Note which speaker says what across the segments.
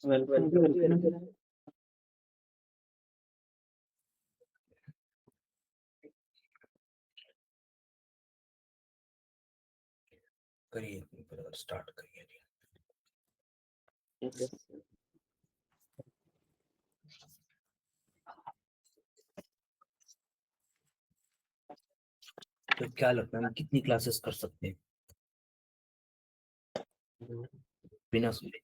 Speaker 1: Welcome जी, welcome.
Speaker 2: करिए, start करिए। तो क्या लगता है हम कितनी क्लासेस कर सकते हैं बिना सुने?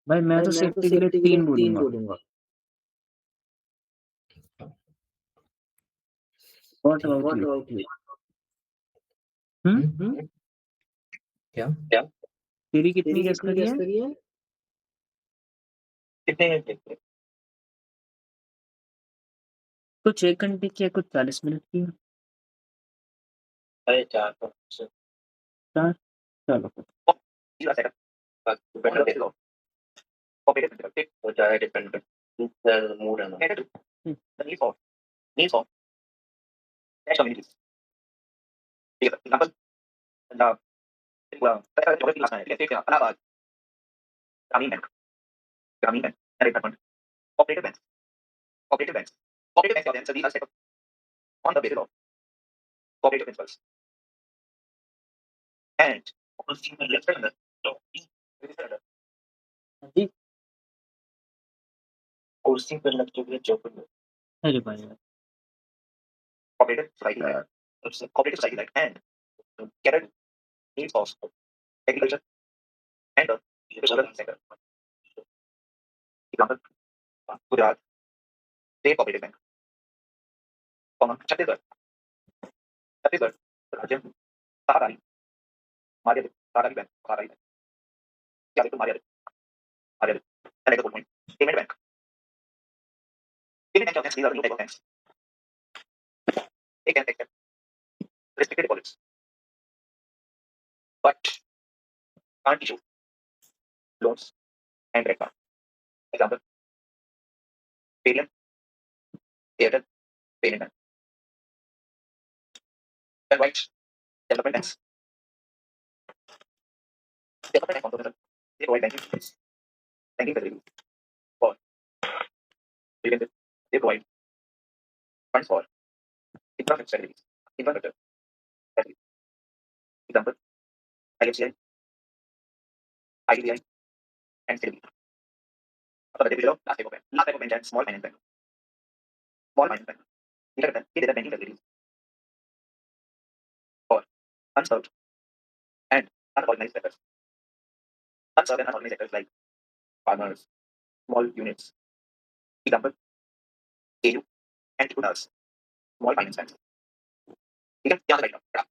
Speaker 1: भाई मैं तो सेफ्टी के लिए 3 बोलूंगा। What about you?
Speaker 2: क्या
Speaker 1: तेरी कितनी गेस करी है?
Speaker 2: कितने घंटे?
Speaker 1: कुछ 1 घंटे की है, कुछ 40 मिनट की है।
Speaker 2: अरे 4
Speaker 1: चार, चलो।
Speaker 2: बेटर देख लो। कॉपी करके हो जाए डिपेंड मूड है ना। Need for next communities. ठीक है, एग्जांपल पंजाब, त्रिपुरा, तरह की क्लास है। ठीक है, इलाहाबाद, ग्रामीण bank, direct fund, cooperative bank, क्या होते हैं? सभी का setup on the basis of cooperative principles and consumer left under
Speaker 1: जी,
Speaker 2: कुर्सी पर लग चुकी है चौपड़ में।
Speaker 1: अरे भाई
Speaker 2: cooperative society like and catered needs of agriculture and the rural sector. Example, Gujarat State Cooperative Bank, Chhattisgarh राज्य सहकारी बैंक, क्या देखो Maria and like point payment bank. Payment bank, these are new type of banks. They can accept restricted deposits, but can't issue loans and credit card. Example, Paytm, Airtel, Payment Bank. Then right, development banks. Development bank, they provide banking facilities for businesses. They provide funds for infrastructure facilities. Example, IFCI, IDBI, and CIDB. After that, last type of bank. Last type of bank is small finance bank. Small finance bank. They did banking facilities for unserved and unorganized sectors. Unserved and unorganized sectors like farmers, small units. Example, AU and Equitas, small finance banks. ठीक है, यहाँ से बैठना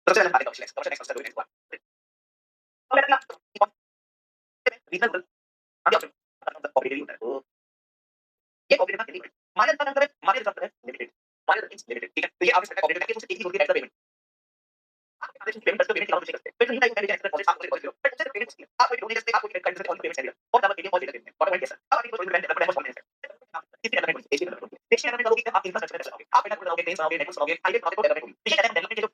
Speaker 2: तो सबसे पहले हम बात करेंगे commercial next consider next one तो मैंने कहा रीजनल आगे ऑप्शन ऑपरेटिव होता है तो ये ऑपरेटिव का लिमिट माइनस का मतलब है माइनस का मतलब है लिमिटेड माइनस मींस लिमिटेड ठीक है तो ये आप इसका ऑपरेटिव है कि मुझे एक ही होती है पेमेंट आप पेमेंट करते हो पेमेंट की अमाउंट चेक करते हैं फिर नहीं टाइप करेंगे एक्स्ट्रा प्रोसेस आपको कॉल बट मुझे पेमेंट चाहिए आप कोई डोनेट करते आपको पेमेंट करते ऑन पेमेंट चाहिए और डबल पेमेंट और पेमेंट और पेमेंट कैसा अब आप कोई ब्रांड डेवलपमेंट और पेमेंट इसके अंदर एक चीज देखिए अगर मैं कहोगे कि आप इंफ्रास्ट्रक्चर कैसे बनाओगे आप इंटरनेट बनाओगे ट्रेन बनाओगे नेटवर्क बनाओगे हाईवे बनाओगे तो डेवलपमेंट होगी देखिए डेवलपमेंट के जो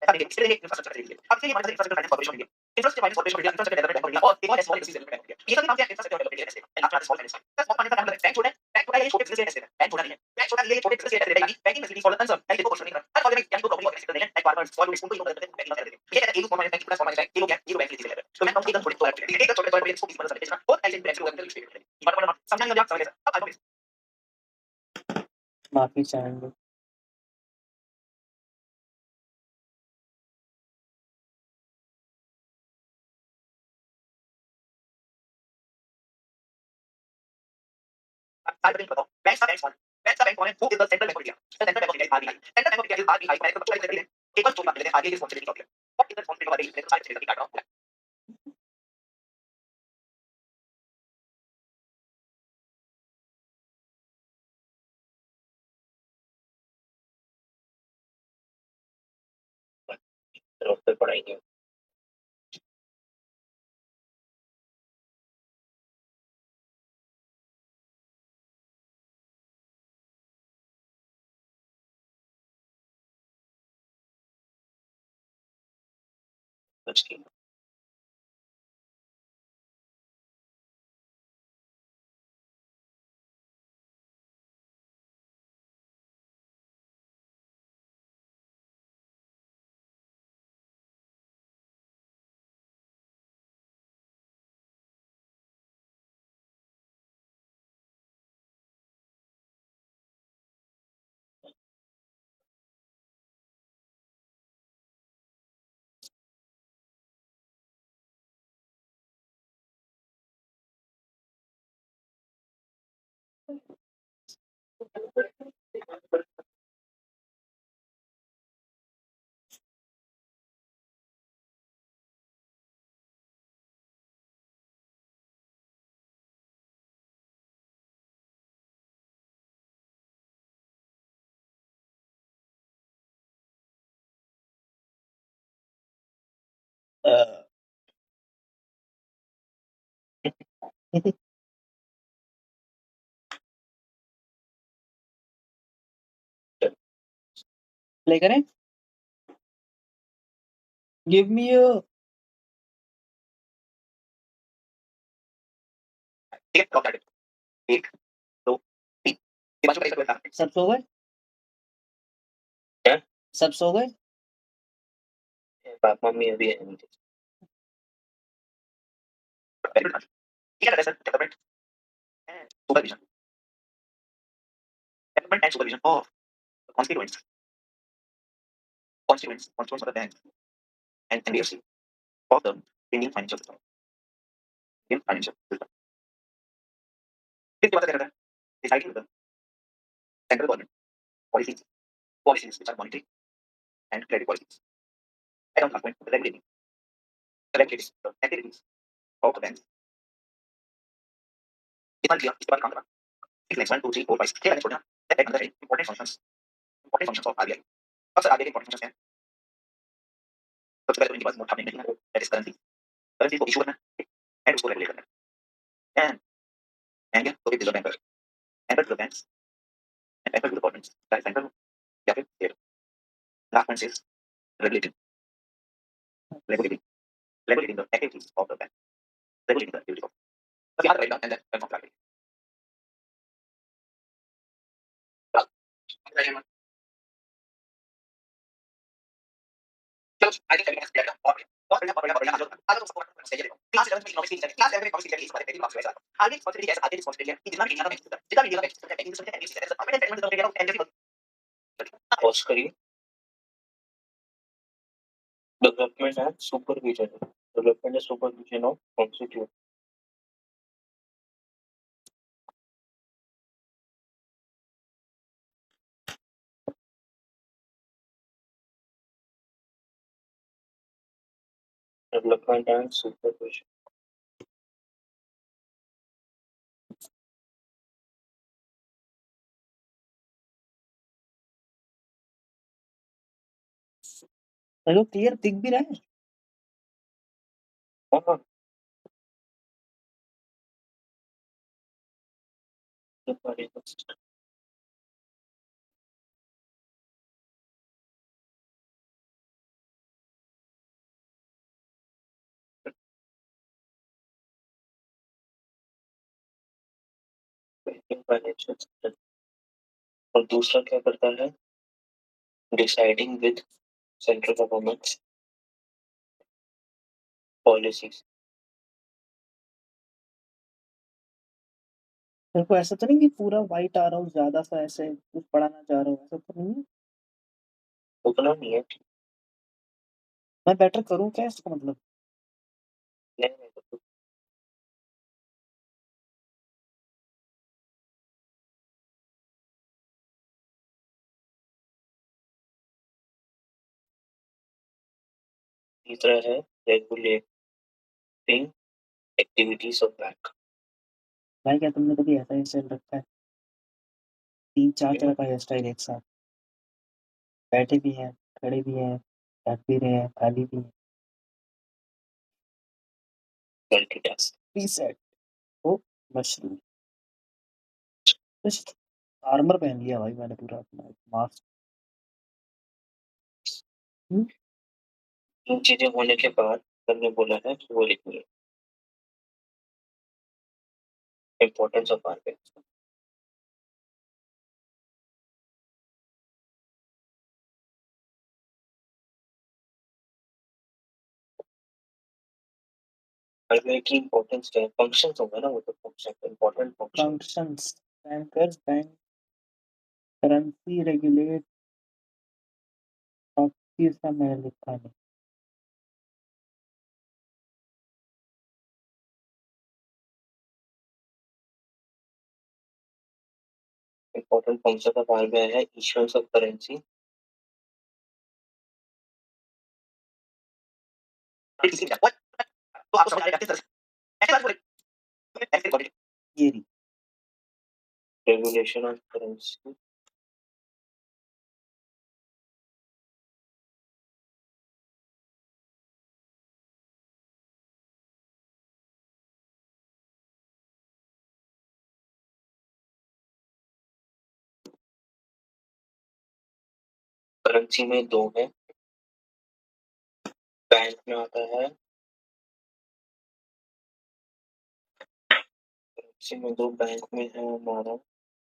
Speaker 2: ऐसा नहीं है इसके लिए इंफ्रास्ट्रक्चर चाहिए अब इसलिए हमारे पास इंफ्रास्ट्रक्चर फाइनेंस कॉर्पोरेशन है इंफ्रास्ट्रक्चर फाइनेंस कॉर्पोरेशन है इंफ्रास्ट्रक्चर डेवलपमेंट बैंक और एक और स्मॉल इंडस्ट्रीज डेवलपमेंट बैंक ये सभी नाम क्या है infrastructure development agency and after small finance small finance का मतलब बैंक छोटा है ये छोटे बिजनेस है बैंक छोटा नहीं है बैंक छोटा ये छोटे बिजनेस है यानी बैंकिंग फैसिलिटी फॉर द अनसर्व यानी देखो क्वेश्चन नहीं करना हर ऑर्गेनाइज यानी तो प्रॉब्लम ऑर्गेनाइज करते हैं एंड फार्मर्स स्मॉल बिजनेस उनको ही बैंकिंग कर देते हैं ये कहते हैं small finance bank plus small finance bank ये लोग ये बैंक लीजिए तो मैं कहूं एकदम छोटे छोटे ठीक है एकदम छोटे छोटे इसको 20% बेचना बहुत ऐसे बैंक लोग अंदर लिस्ट पे बट समझ नहीं आ समझ अब आई नो
Speaker 1: माफी चाहेंगे।
Speaker 2: सारे बैंक बताओ बैंक का बैंक कौन है वो is the central bank of India central bank of India is RBI central bank of India is RBI मैं तो चोरी करते हैं एक बार छोटा लेते हैं आरबीआई की रिस्पांसिबिलिटी होती है what is the responsibility of RBI मैं सारे चीजें काट रहा हूं रोड पे पढ़ाई कुछ की
Speaker 1: प्ले करें। गिव मी अ
Speaker 2: ठीक है क्लॉक स्टार्ट 1 2 3 ये बाजू का ऐसा करता है
Speaker 1: सब सो गए?
Speaker 2: क्या
Speaker 1: सब सो गए?
Speaker 2: पापा मम्मी अभी है वेरी गुड ठीक है sir development and supervision of constituents of the bank and NBFC of the Indian financial system. Indian financial system. इसके बाद क्या करता है? Deciding the central government policies which are monetary and credit policies. And on point, regulating the activities of the banks. इतना किया इसके बाद काम करा 1 2 3 4 5 6 छोड़ना that अंदर है important functions of RBI. अब सर RBI के important functions क्या हैं? सबसे पहले तो इनके पास नोट छापने के लिए है that is currency को इशू करना है and उसको रेगुलेट करना है and क्या तो reserve bank enter to the banks and enter to the governments चाहे सेंट्रल हो या फिर state last point is regulating regulating regulating the activities of the bank regulating the activities of बस याद रहेगा and then confirm करेंगे चलो I think can explain और बढ़िया आज तो सबको सही है क्लास 11 में इकोनॉमिक्स की क्लास 11 में इकोनॉमिक्स की इस बारे में पहली बात हुआ था आगे रिस्पांसिबिलिटी कैसे आगे रिस्पांसिबिलिटी है कि जितना भी इंडिया का बैंक सिस्टम है एनबीसी है अपने मैनेजमेंट सिस्टम के एनबीसी पॉज करिए development and supervision of constitute development and supervision.
Speaker 1: Hello, clear दिख भी रहा है?
Speaker 2: हाँ, फाइनेंशियल सेक्टर। और दूसरा क्या करता है? Deciding with central government policies.
Speaker 1: मेरे को ऐसा तो नहीं कि पूरा वाइट आ रहा हूँ, ज्यादा सा ऐसे कुछ पढ़ाना चाह रहा हूँ, ऐसा तो नहीं है?
Speaker 2: उतना नहीं है।
Speaker 1: मैं बेटर करूँ क्या इसका मतलब?
Speaker 2: नहीं, नहीं, तो तीसरा है रेगुलेटिंग एक्टिविटीज ऑफ बैंक।
Speaker 1: भाई क्या तुमने कभी ऐसा ही स्टाइल रखा है? 3-4 तरह का हेयर स्टाइल एक साथ, बैठे भी हैं, खड़े भी हैं, बैठ भी रहे हैं, खाली भी हैं।
Speaker 2: मल्टीटास्क।
Speaker 1: रीसेट। ओ, मशरूम। बस आर्मर पहन लिया भाई मैंने पूरा अपना मास्क।
Speaker 2: इन चीजें होने के बाद हमने बोला है कि वो लिखनी है इम्पोर्टेंस ऑफ आर। आरबीआई की इम्पोर्टेंस क्या है? फंक्शंस होगा ना, वो तो function important function.
Speaker 1: Functions, bankers bank currency regulate, इसका मैंने लिखा नहीं।
Speaker 2: इम्पोर्टेंट फंक्शन ऑफ आरबीआई है इशुएंस ऑफ करेंसी। तो आपको समझ आ जाएगा किस तरह से ऐसे बात बोले ऐसे क्वालिटी
Speaker 1: ये रही।
Speaker 2: Regulation of currency. करेंसी में दो है, बैंक में आता है। करेंसी में दो, बैंक में है हमारा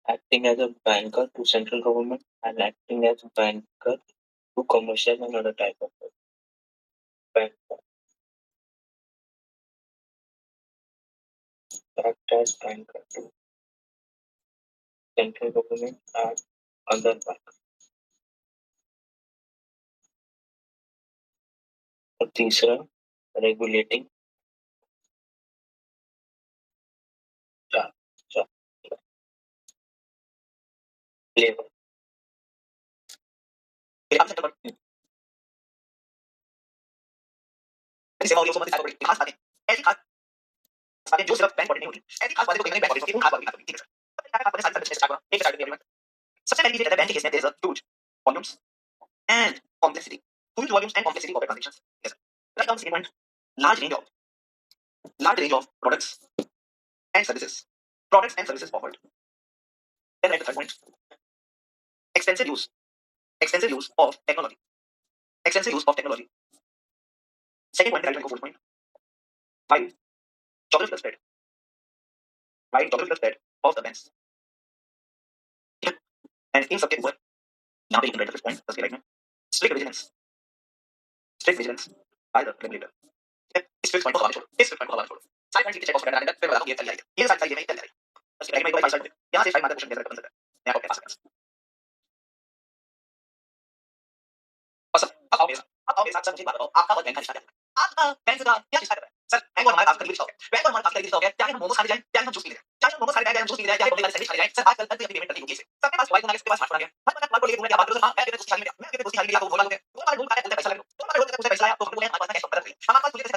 Speaker 2: acting as a banker to central government and acting as a banker to commercial and other type of bank, act as banker to central government and other bank। और तीसरा रेगुलेटिंग लेबर। सेवा और ये सब बातें सारी खास बातें, ऐसी खास बातें जो सिर्फ बैंक बॉडी नहीं होती, ऐसी खास बातें तो कहीं ना कहीं बैंक बॉडी होती है, वो खास बातें भी ठीक है सर। खास बातें सारी बिजनेस स्टार्ट हुआ एक स्टार्ट में। सबसे पहली चीज कहता है बैंक के केस में there is a huge volumes and complexity, huge volumes and complexity of transactions. Yes write down second point, large range of products and services offered। then right the third point, extensive use extensive use of technology extensive use of technology। second point, right when go fourth point, wide geographical spread wide geographical spread of the banks। And in सबके ऊपर यहाँ पे you can write the fifth point उसके right में, strict vigilance by the regulator। इस fifth point को हवा में छोड़ो, इस फिफ्थ पॉइंट को हवा में छोड़ो, सारे पॉइंट चेक बॉक्स करना है, फिर बताओ ये चल जाएगा, ये सारी चीजें चल जाएगी। उसके राइट में एक बार फाइव यहाँ से फाइव मार्क क्वेश्चन कैसे बन सकता है, मैं आपको बता सकता हूं। और सर अब आओ मेरे साथ सर, मुझे एक बात बताओ, आपका और बैंक का रिश्ता क्या है? आपका बैंक का क्या रिश्ता है? सर बैंक और हमारा काफी करीबी रिश्ता हो गया, बैंक और हमारा काफी करीबी रिश्ता हो गया। चाहे हम मोमोस खाने जाएं, चाहे हम जूस पीने जाएं, चाहे हम मोमोस खाने जाएं, जूस पीने जाएं, चाहे बड़े वाले सैंडविच खाने जाएं, सर आजकल तक अपनी पेमेंट करनी होगी इससे। सबके पास मोबाइल फोन आ गया, सबके पास स्मार्टफोन आ गया, हर बंदा तुम्हारे को लेके घूमने की बात करो, सर हां मैं अपने दोस्त की शादी में गया, मैं अपने दोस्त की शादी में गया तो बोला लोगे, वो हमारे घूम खा रहे हैं, पैसा लगे, तो हमारे रोड पे पैसा लाया तो हम बोले हमारे पास कैश कम कर रही है, हमारे पास तुझे कैसे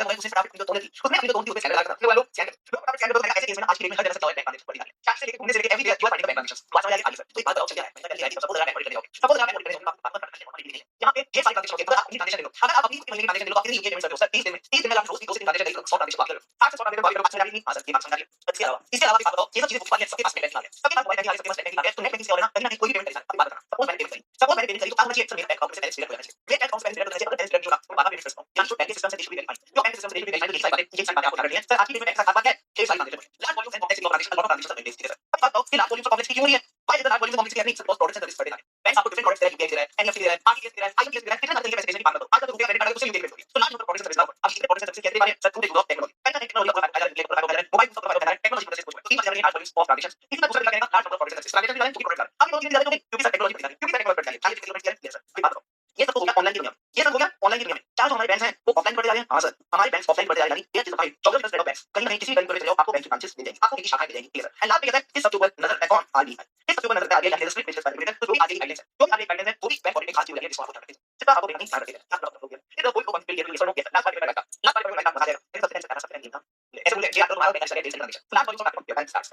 Speaker 2: से लेके every day you are finding the bank transactions. बात समझ आ गई? तो एक बात बताओ चल क्या है? मैंने कहा सपोज अगर आप बैंक ऑडिट करने जाओगे, सपोज अगर आप बैंक ऑडिट करने जाओगे, बात करना है, यहाँ पे ये सारी ट्रांजैक्शन होती है। अगर आप अपनी ट्रांजैक्शन ले लो, अगर आप अपनी महीने की ट्रांजैक्शन ले लो, आपके यूपीआई पेमेंट सर्विस सर 30 दिन में आप रोज की 2 से 3 ट्रांजैक्शन करेंगे, 100 ट्रांजैक्शन बात करो, 8 से 100 ट्रांजैक्शन बात करो, बात समझ आ गई? हां सर, ये बात समझ आ गई। इसके अलावा एक बात बताओ, ये सब चीजें मुफ्त वाली हैं, सबके पास नेट बैंकिंग आ गया, सबके पास मोबाइल बैंकिंग आ गया, सबके पास नेट बैंकिंग आ गया, तो नेट बैंकिंग से और है ना कहीं ना कहीं कोई भी पेमेंट कर सकता है। अब बात करना, सपोज मैंने पेमेंट करी, तो आप मुझे एक मेरे बैंक अकाउंट से बैलेंस क्लियर हो जाना चाहिए। मेरे बैंक अकाउंट से बैलेंस क्लियर होना चाहिए, अगर बैलेंस क्लियर नहीं होगा तो बार-बार पेमेंट करता हूं, यानी जो बैंकिंग सिस्टम से दे शुड बी वेरीफाइड, जो बैंक सिस्टम से दे शुड बी वेरीफाइड, ये सारी बातें आपको ध्यान रखनी है। सर आज की डेट में बैंक का बात है, ये सारी transaction large volumes and complexity of transaction, lot of transaction maintain ठीक है सर। अब बात बताओ कि लार्ज वॉल्यूम्स ऑफ कॉम्प्लेक्सिटी क्यों हो रही है? Why is the large volumes of complexity happening? Suppose products and service बढ़ रहे हैं, बैंक आपको डिफरेंट प्रोडक्ट्स दे रहा है, यूपीआई दे रहा है, एनईएफटी दे रहा है, आरटीजीएस दे रहा है, आईएमपीएस दे रहा है, कितने तरह के पैसे की बात बताओ। आज तो रुपया क्रेडिट कार्ड है, उससे यूपीआई पेमेंट होगी, तो large number of products and service now. अब इसके प्रोडक्ट्स एंड सर्विस कैसे बारे sir to use of technology, bank का टेक्नोलॉजी आपको फायदा है, मोबाइल फोन का फायदा है, टेक्नोलॉजी की वजह से कुछ तीन बात लार्ज वॉल्यूम्स ऑफ ट्रांजैक्शन। इसी तरह दूसरा करेगा large number of products and service transaction line to product card. अब ये दो चीजें ज्यादा हो गई क्योंकि सर टेक्नोलॉजी बढ़ रही है, क्योंकि टेक्नोलॉजी बढ़ रही है, चाहिए किलोमीटर क्लियर सर। कोई बात बताओ, ये सब तो हो गया ऑनलाइन की दुनिया में, ये सब हो गया ऑनलाइन की दुनिया में। चार जो हमारे बैंक हैं वो ऑफलाइन बढ़ते जा रहे हैं। हां सर, हमारे बैंक ऑफलाइन बढ़ते जा रहे हैं, यानी ये चीज हमारी ज्योग्राफिकल स्प्रेड ऑफ बैंक्स कहीं ना कहीं किसी कहीं चले जाओ, आपको बैंक की ब्रांचेस मिल जाएंगी, आपको एक शाखाएं मिल जाएंगी, ठीक है सर। एंड लास्ट में कहता है इस सब के ऊपर नजर है कौन? आरबीआई। इस सब के ऊपर नजर है आरबीआई, यानी स्ट्रिक्ट मेजर्स बाय रेगुलेटर। तो जो भी आरबीआई गाइडलाइंस है, जो भी आरबीआई गाइडलाइंस है, वो भी बैंक ऑडिट की खास चीज है जिसको आपको ध्यान रखना है। सिर्फ आपको देखना नहीं, ध्यान रखिएगा। लास्ट बात हो गया, इधर कोई ओपन बिल ये सर नो किया, लास्ट बात में बैठा, लास्ट बात में बैठा बता देगा, मेरे सबसे पहले सबसे पहले था ऐसे बोले जी आप तो हमारा बैंक स्टार्ट है ट्रांजेक्शन, लास्ट बात जो आपको बैंक स्टार्ट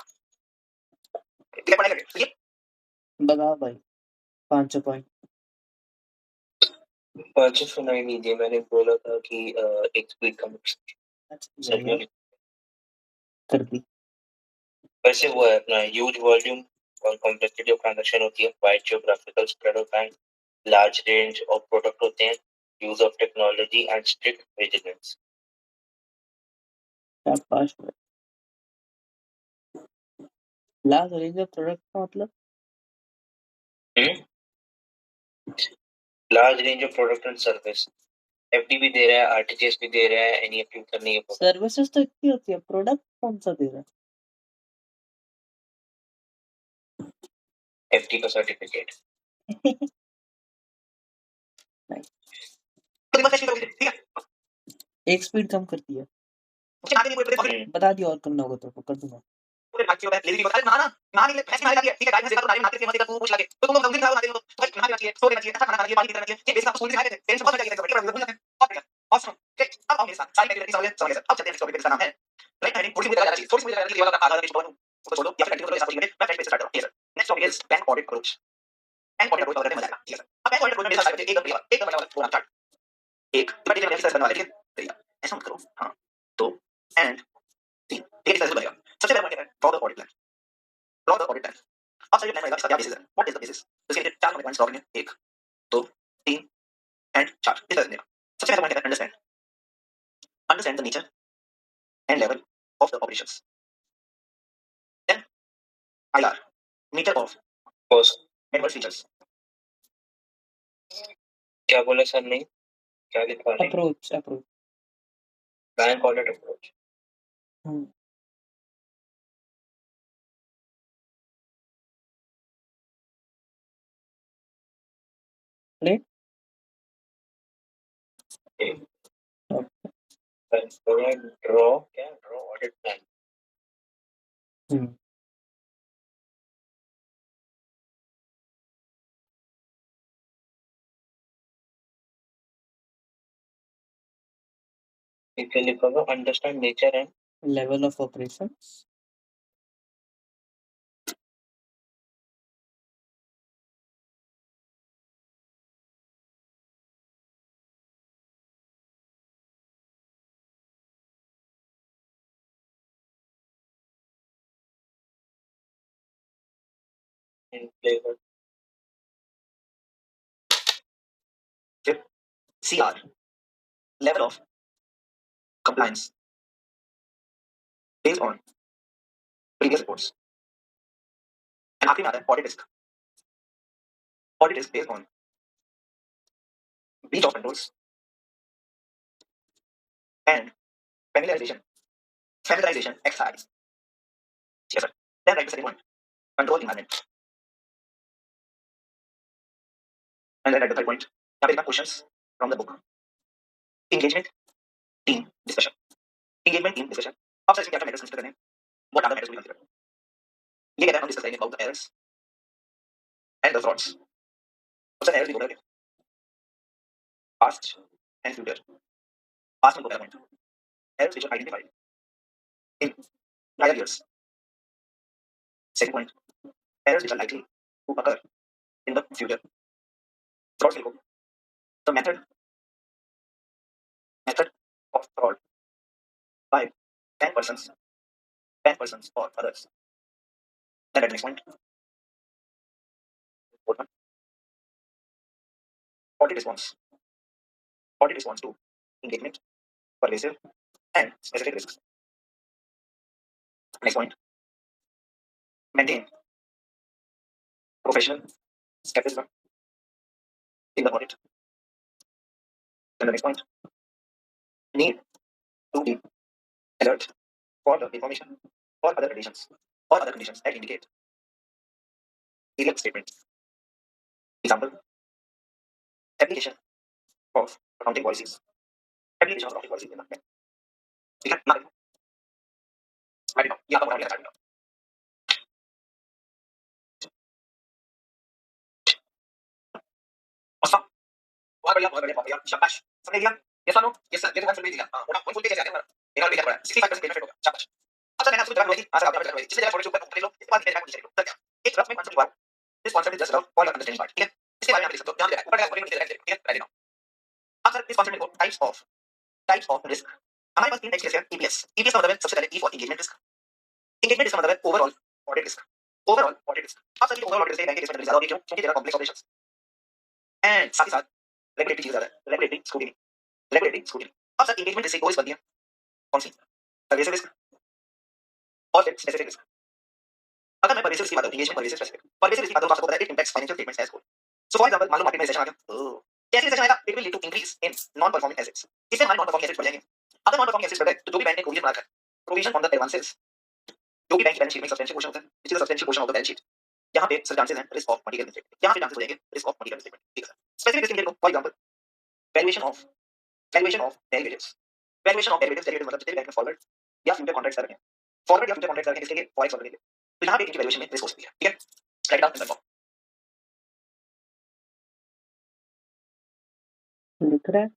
Speaker 2: ठीक है पढ़ाई करके।
Speaker 1: बताओ भाई 500 पॉइंट।
Speaker 3: पाँच सुनाई नहीं दिए, मैंने बोला था कि एक स्पीड कम
Speaker 1: अच्छा कर दी।
Speaker 3: वैसे वो है अपना ह्यूज वॉल्यूम और कॉम्प्लेक्सिटी ऑफ ट्रांजैक्शन होती है, wide geographical spread of bank, large range of product होते हैं, use of technology and strict vigilance.
Speaker 1: शाबाश भाई। लार्ज रेंज ऑफ प्रोडक्ट का मतलब
Speaker 3: large range of product and service, FD भी दे रहा है, आरटीजीएस भी दे रहा है, एनईएफटी करनी है।
Speaker 1: सर्विसेज तो इतनी होती है, प्रोडक्ट कौन सा दे रहा है?
Speaker 3: एफडी का सर्टिफिकेट।
Speaker 1: एक स्पीड कम कर दिया, बता दिया और करना होगा तो कर दूंगा।
Speaker 2: पूरे बाकी होता है लेडी को ना ना नहीं भैंस में लगी है, ठीक है गाय भैंस का तो नारी मार्केट के मत तू पूछ लगे तो तुम समझ खाओ ना दे तो भाई खाना चाहिए, सो लेना चाहिए, अच्छा खाना खाना चाहिए, पानी पीना चाहिए, ये बेसिक आपको स्कूल में सिखाए थे, पेरेंट्स बहुत चाहिए बड़ी बड़ी भूल जाते हैं। और सुनो ठीक, अब आओ मेरे साथ सारी एक्टिविटी समझ सर। अब चलते हैं नेक्स्ट टॉपिक, इसका नाम है राइट हैंडिंग। थोड़ी सी मुझे लगा रही थोड़ी सी मुझे लगा रही है वाला आधा पेज छोड़ो उसको छोड़ो या फिर कंटिन्यू करो ऐसा कुछ नहीं, मैं फ्रेश पेज से स्टार्ट करूं। Next topic is bank audit approach. Bank audit approach करने में मजा आएगा, ठीक है सर। अब बैंक ऑडिट अप्रोच में मेरे साथ सारे बच्चे एकदम बढ़िया वाला पूरा स्टार्ट एक तो मैं एक्सरसाइज करने वाले ठीक है, ऐसा मत करो हां तो एंड तीन ठीक है, एक्सरसाइज बढ़िया। सबसे पहले पॉइंट है for the audit plan, draw the audit plan. अब सर ये प्लान रहेगा, इसका क्या बेसिस है, व्हाट इज द बेसिस, तो इसके लिए चार पॉइंट्स ड्रॉ करेंगे, 1 2 3 एंड 4 इस तरह से। सबसे पहला पॉइंट है understand the nature and level of the operations. Then IR meter of
Speaker 3: cost.
Speaker 2: Adverse features.
Speaker 3: क्या बोला सर ने, क्या लिखा है?
Speaker 1: Approach
Speaker 3: bank audit approach.
Speaker 1: ले
Speaker 3: ड्रॉ क्या, ड्रॉ ऑडिट प्लान। इसे लिखा होगा understand nature and
Speaker 1: level of operations.
Speaker 3: Flavour.
Speaker 2: CR level of compliance based on previous reports. And आखिरी में आता है audit risk. Audit risk based on breach of controls and familiarization exercise. Yes, sir. Then right the second point, control environment. And then right the third point, यहाँ पे देखना questions from the book. Engagement team discussion. Engagement team discussion. अब sir इसमें क्या क्या matters consider करने हैं? What are the matters to be considered? ये कहता है हम डिस्कस करेंगे about the errors and the frauds. अब सर errors भी बोल रहे हैं past and future. Past में दो पहला point. Errors which are identified in prior years. Second point, errors which are likely to occur in the future. Fraud will go. The method of fraud by 10 persons or others. Then at the next point, fourth one, audit response. Audit response to engagement, pervasive, and specific risks. Next point, maintain professional skepticism in the audit. Then the next point, need to be alert for the information or other conditions that indicate serial statements. Example, application of accounting policies. Application of accounting policies in the bank. ठीक है ना देखो मैं भी ये आपका मोटा मोटा स्टार्ट awesome बहुत बढ़िया शाबाश समझ गया यस नो यस सर ये तो फुल पेज दिया हां मोटा फुल पेज कैसे आते हैं मेरा पेज पड़ा है 65% पेमेंट होगा शाबाश अब सर मैंने आपसे जवाब दिया आज आप जवाब जिससे जरा छोटे ऊपर ऊपर लो इसके बाद मेरे को चलिए सर क्या एक रफ में कॉन्सेप्ट बात this concept is just about for understanding part ठीक है इसके बारे में आप लिख सकते हो ध्यान देना ऊपर का ऊपर नीचे ठीक है राइट नाउ अब सर इस कॉन्सेप्ट में टाइप्स ऑफ रिस्क हमारे पास तीन टाइप्स के हैं ईपीएस ईपीएस का मतलब है सबसे पहले E for engagement risk engagement का मतलब है ओवरऑल ऑडिट रिस्क अब सर ये ओवरऑल ऑडिट रिस्क बैंक के इसमें ज्यादा होगी क्यों क्योंकि there are complex operations and साथ ही साथ रेगुलेटरी चीज ज्यादा है रेगुलेटरी स्क्रूटिनी अब सर एंगेजमेंट रिस्क दो इस बनती है कौन सी परवेसिव रिस्क और फिर स्पेसिफिक रिस्क अगर मैं परवेसिव रिस्क की बात करूं एंगेजमेंट परवेसिव रिस्क की बात करूं तो आपको पता है it impacts financial statements as well so for example मान लो मार्केट में रिसेशन आ गया कैसे रिसेशन आएगा it will lead to increase in non performing assets इससे हमारे नॉन परफॉर्मिंग एसेट्स बढ़ जाएंगे अगर नॉन परफॉर्मिंग एसेट्स बढ़े तो जो भी बैंक ने प्रोविजन बनाकर प्रोविजन ऑन द एडवांसेस जो भी बैंक की बैलेंस शीट में सब्सटेंशियल पोर्शन होता है which is substantial portion of the balance sheet यहां पे सर चांसेस हैं रिस्क ऑफ मटेरियल मिसटेक यहां पे चांसेस हो जाएंगे रिस्क ऑफ मटेरियल मिसटेक ठीक है स्पेसिफिक रिस्क देखो for example valuation of derivatives derivative मतलब जितने बैंक में फॉरवर्ड या फ्यूचर कॉन्ट्रैक्ट्स कर रहे हैं फॉरवर्ड या फ्यूचर कॉन्ट्रैक्ट्स कर रहे हैं किसके लिए फॉरेक्स वगैरह के लिए तो यहां पे इनकी वैल्यूएशन में रिस्क हो सकती है ठीक है राइट डाउन इन
Speaker 1: लिख रहा है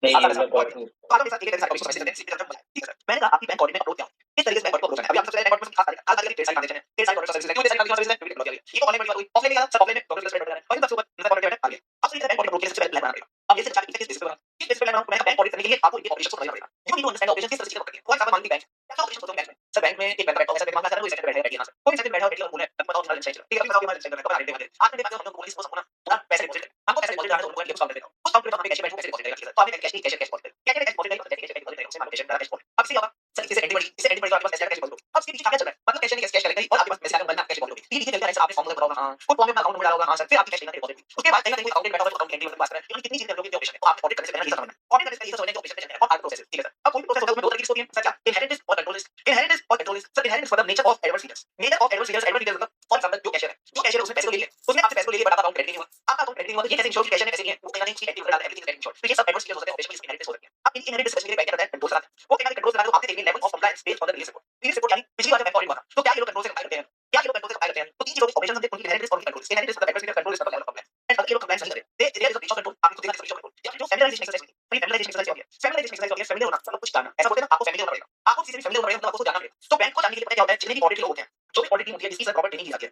Speaker 3: नहीं
Speaker 2: आता
Speaker 3: ये
Speaker 2: है
Speaker 3: मैं बहुत
Speaker 2: बातों के साथ एक साथ मैसेज करते हैं सीधे ठीक है सर मैंने कहा आपकी बैंक ऑडिट में अपलोड किया इस तरीके से बैंक ऑडिट को अप्रोच करना है अभी आप सबसे पहले बैंक ऑडिट में खास करके अलग-अलग ट्रेड साइड ट्रांजैक्शन है ट्रेड साइड ऑडिट सर्विस है क्यों ट्रेड साइड सर्विस है क्योंकि अपलोड किया ये तो ऑनलाइन बड़ी बात हुई ऑफलाइन क्या सब ऑफलाइन में डॉक्टर स्प्रेड करना है और इन सबसे ऊपर इनका ऑडिट है आगे अब सीधे बैंक ऑडिट अप्रोच के सबसे पहले प्लान बनाना पड़ेगा अब ये से चार्ट किस बेसिस पे बनाना किस बेसिस पे प्लान बनाना बैंक ऑडिट करने के लिए आपको इनके ऑपरेशंस को समझना पड़ेगा you need to understand operation किस तरह से करते हैं फॉर एग्जांपल मान ली बैंक क्या ऑपरेशन होता है बैंक में सर बैंक में एक बैंक बैठा है ऐसा मामला कर रहा है कोई सेकंड बैठा है यहां से कोई सेकंड बैठा है और बोले बताओ तुम्हारा लिंक ठीक है अभी बताओ हमारा लिंक करना है तो आपने देखा हम पुलिस को संपूर्ण पूरा पैसे डिपॉजिट हमको पैसे डिपॉजिट करना है तो उनको सॉल्व करेगा उस कंपनी में हमें कैश बैंक पैसे डिपॉजिट करेगा तो आपने कैश नहीं कैश डिपॉजिट कैश डिपॉजिट करेगा कैश डिपॉजिट करेगा उससे हमारा कैश डिपॉजिट अब इसके अलावा सर इसे एंटी बड़ी आपके पास कैश डिपॉजिट अब इसके पीछे क्या चल रहा है मतलब कैश नहीं कैश करेगा और आपके पास पैसे आएगा कैश डिपॉजिट होगी ये चलता है आपने फॉर्मूला बनाओगे हां कोड फॉर्म में अकाउंट नंबर डालोगे हां सर फिर आपकी कैश लेना डिपॉजिट उसके बाद कहीं ना कहीं अकाउंट बैठा हुआ अकाउंट एंट्री मतलब बात करें लेकिन कितनी चीजें करोगे ऑपरेशन है तो आपने ऑडिट करने से पहले ये समझना ऑडिट करने से पहले ये समझना कि ऑपरेशन चल रहा है और आगे प्रोसेस ठीक है सर अब कोई प्रोसेस होगा उसमें दो तरीके की होती है सर क्या इनहेरिटेंस और कंट्रोल रिस्क इनहेरिटेंस और कंट्रोल रिस्क सर इनहेरिटेंस मतलब नेचर ऑफ एडवर्स फीचर्स मतलब फॉर एग्जांपल जो कैशियर है उसने पैसे को ले लिए उसने आपसे पैसे को ले लिए बट आपका अकाउंट क्रेडिट नहीं हुआ आपका अकाउंट क्रेडिट नहीं हुआ तो ये कैसे इंश्योर कि कैशियर ने पैसे लिए वो कहीं ना कहीं एक्टिव कर डाला एवरीथिंग इज इंश्योर तो ये सब एडवर्स फीचर्स होते हैं ऑपरेशन में इनहेरिटेंस हो सकते हैं अब इन इनहेरिटेंस स्पेशली बैंक करता है कंट्रोल कराता है वो कहीं ना कंट्रोल कराता है आपके देखिए level of compliance based on the release report यानी पिछली बार बैंक ऑडिट हुआ था तो क्या ये लोग कंट्रोल से कंप्लाई करते हैं क्या ये लोग कंट्रोल से कंप्लाई करते हैं तो तीन चीजों के ऑपरेशन होते हैं उनकी इनहेरिटेंस और कंट्रोल इनहेरिटेंस मतलब एडवर्स फीचर कंट्रोल मतलब लेवल ऑफ कंप्लायंस एंड अगर ये लोग कंप्लायंस नहीं करे they is a breach of control आपको देखना है कंट्रोल या जो फैमिलियराइजेशन एक्सरसाइज होती है फैमिलियराइजेशन एक्सरसाइज होती है फैमिलियर होना मतलब कुछ जानना ऐसा बोलते हैं ना आपको फैमिलियर होना पड़ेगा आपको किसी से फैमिलियर होना पड़ेगा आपको जानना पड़ेगा तो बैंक को जानने के लिए पता क्या होता है जितने भी ऑडिट के लोग होते हैं जो भी ऑडिट टीम होती है जिसकी सर प्रॉपर ट्रेनिंग दी जाती है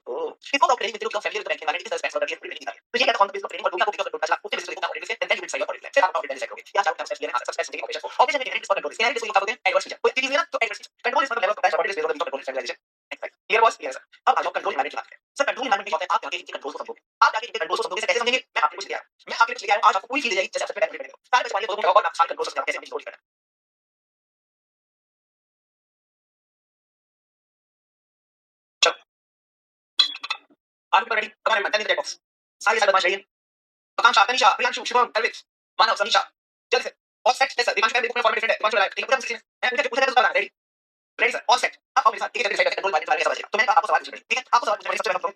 Speaker 2: इसको ट्रेनिंग मिलती है फैमिलियर बैंक के बारे में किस तरह से ट्रेनिंग दी जाती है तो ये क्या कॉन्सेप्ट इसको ट्रेनिंग और आपको कंट्रोल करना उसके बेसिस पे ऑडिट है then you will sign audit फिर आप ऑडिट डिसाइड करोगे क्या चार स्टेप्स ये ना सब स्टेप्स ऑपरेशन को ऑपरेशन में इनहेरिटेंस और कंट्रोल इनहेरिटेंस को क्या बोलते हैं एडवर्स फीचर कोई चीज है ना तो एडवर्स फीचर कंट्रोल इज मतलब level of compliance audit is based on the control familiarization clear boss clear sir अब आ जाओ कंट्रोल इनहेरिटेंस की बात करें सर कंट्रोल इनहेरिटेंस क्या होता है आप जाके इनके कंट्रोल को समझोगे आप जाके इनके कंट्रोल को समझोगे कैसे समझेंगे मैं आपके कुछ लेके आया मैं आपके कुछ लेके आया आज आपको पूरी फील जाएगी जैसे सबसे पहले सारे बच्चे को क्या होगा आप सारे कंट्रोल समझ कैसे कंट्रोल करना आप पर रेडी हमारे मंथन इन बॉक्स सारी सारी बदमाश रही है आकांक्षा तनिषा प्रियांशु शुभम अलवित मानव समीक्षा जल्दी से ऑल सेट सर दिमाग में फॉर्मेट डिफरेंट है दिमाग में ठीक है मैं पूछा तो बता ready ready sir all set आप मेरे साथ ठीक है डिसाइड कंट्रोल बारे में समझिएगा तो मैंने आपको सवाल पूछना ठीक है आपको सवाल पूछना सबसे पहले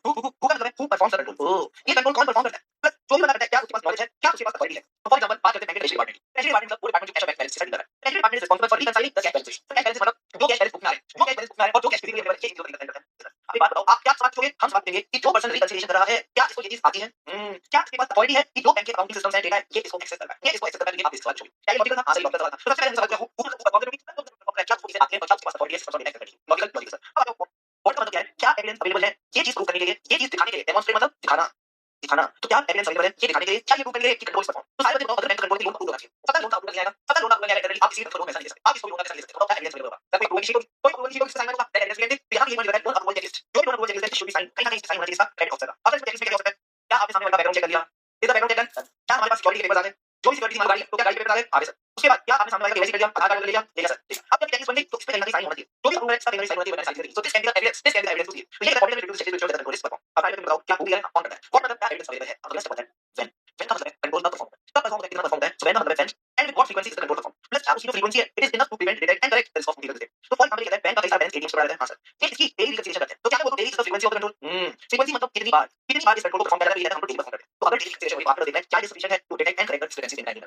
Speaker 2: हु का मतलब है हु परफॉर्म्स द कंट्रोल ये कंट्रोल कौन परफॉर्म करता है प्लस जो भी बता करता है क्या उसके पास नॉलेज है क्या उसके पास अथॉरिटी है तो फॉर एग्जांपल बात करते हैं बैंक के ट्रेजरी डिपार्टमेंट मतलब पूरे डिपार्टमेंट जो कैश बैंक बैलेंस सेट कर रहा है treasury department is responsible for reconciling the cash balance तो कैश बैलेंस मतलब जो कैश बैलेंस बुक में आ रहा है और जो कैश फिजिकली अवेलेबल है ये चीजों का करता है अभी बात बताओ आप क्या सवाल पूछोगे हम सवाल करेंगे कि जो पर्सन रिकंसिलिएशन कर रहा है क्या इसको ये चीज आती है क्या इसके पास अथॉरिटी है कि जो बैंक के अकाउंटिंग सिस्टम से डेटा है ये इसको एक्सेस कर रहा है ये इसको एक्सेस कर रहा है ये आप इसको सवाल पूछोगे क्या ये लॉजिकल था हां सही लॉजिकल था तो सबसे पहले सवाल पूछो हु परफॉर्म है, क्या चीजें आती हैं और क्या उसके पास अथॉरिटी है सिस्टम डिटेक्ट करने की। Logical sir. अब आपको व्हाट मतलब क्या है? क्या एविडेंस अवेलेबल है ये चीज प्रूव करने के लिए, ये चीज दिखाने के लिए, डेमोंस्ट्रेट मतलब दिखाना। दिखाना तो क्या एविडेंस अवेलेबल है ये दिखाने के लिए, क्या ये प्रूव करने के लिए कि कंट्रोल इज परफॉर्म। तो सारे बच्चे बताओ अगर बैंक कंट्रोल की लोन अप्रूव होना चाहिए, सबका लोन अप्रूव नहीं आएगा, सबका लोन अप्रूव नहीं आएगा, आप किसी का लोन पैसा नहीं दे सकते, आप इसको लोन पैसा नहीं दे सकते, तो क्या एविडेंस अवेलेबल होगा? सर कोई अप्रूवल शीट होगी, कोई अप्रूवल शीट होगी, साइन होगा, दैट एविडेंस रिलेटेड यहाँ पे ये लोन अप्रूवल चेकलिस्ट, जो loan approval checklist should be sign, कहीं ना कहीं साइन होना चाहिए इसका क्रेडिट ऑफिसर का। अब इसमें चेकलिस्ट में क्या हो सकता है? क्या आपने सामने वाला बैकग्राउंड चेक कर लिया, is the background check done? क्या हमारे पास सिक्योरिटी के पेपर्स आ गए, जो भी सिक्योरिटी हमारी गाड़ी है तो क्या गाड़ी के पेपर आ गए? आ गए सर। उसके बाद क्या आपने सामने वाला केवाईसी कर लिया, आधार कार्ड ले लिया, ले लिया सर, ठीक है। अब जब चेकलिस्ट बन गई तो इस पे कहीं ना कहीं साइन होना चाहिए, जो भी अप्रूवल है इसका कहीं ना कहीं साइन होना चाहिए, साइन करेगी, so this can be the evidence, this can be the evidence to see. तो ये अकॉर्डिंग टू चेकलिस्ट जो कंट्रोल इज परफॉर्म। अब फाइनली बताओ क्या हो गया है, कौन करता है, कौन मतलब क्या एविडेंस अवेलेबल है। अब नेक्स्ट पॉइंट है व्हेन, व्हेन का मतलब है कंट्रोल ना परफॉर्म, तब परफॉर्म कितना परफॉर्म होता है, सो व्हेन का मतलब है when and with what frequency is the control perform, plus क्या उसकी जो फ्रीक्वेंसी है it is enough to prevent detect and correct the risk of legal mistake. तो फॉर एग्जांपल कहता है बैंक का कई सारे बैंक एटीएम से बड़ा रहता है, हां सर ये इसकी डेली रिकंसिलिएशन करते हैं, तो क्या वो daily is the frequency of the control, frequency मतलब कितनी बार इस कंट्रोल को परफॉर्म कर रहा है, ये हम डेली परफॉर्म करते हैं। तो अगर डेली रिकंसिलिएशन हुई, आपने देखना है क्या ये सफिशिएंट है to detect and correct the discrepancy in time.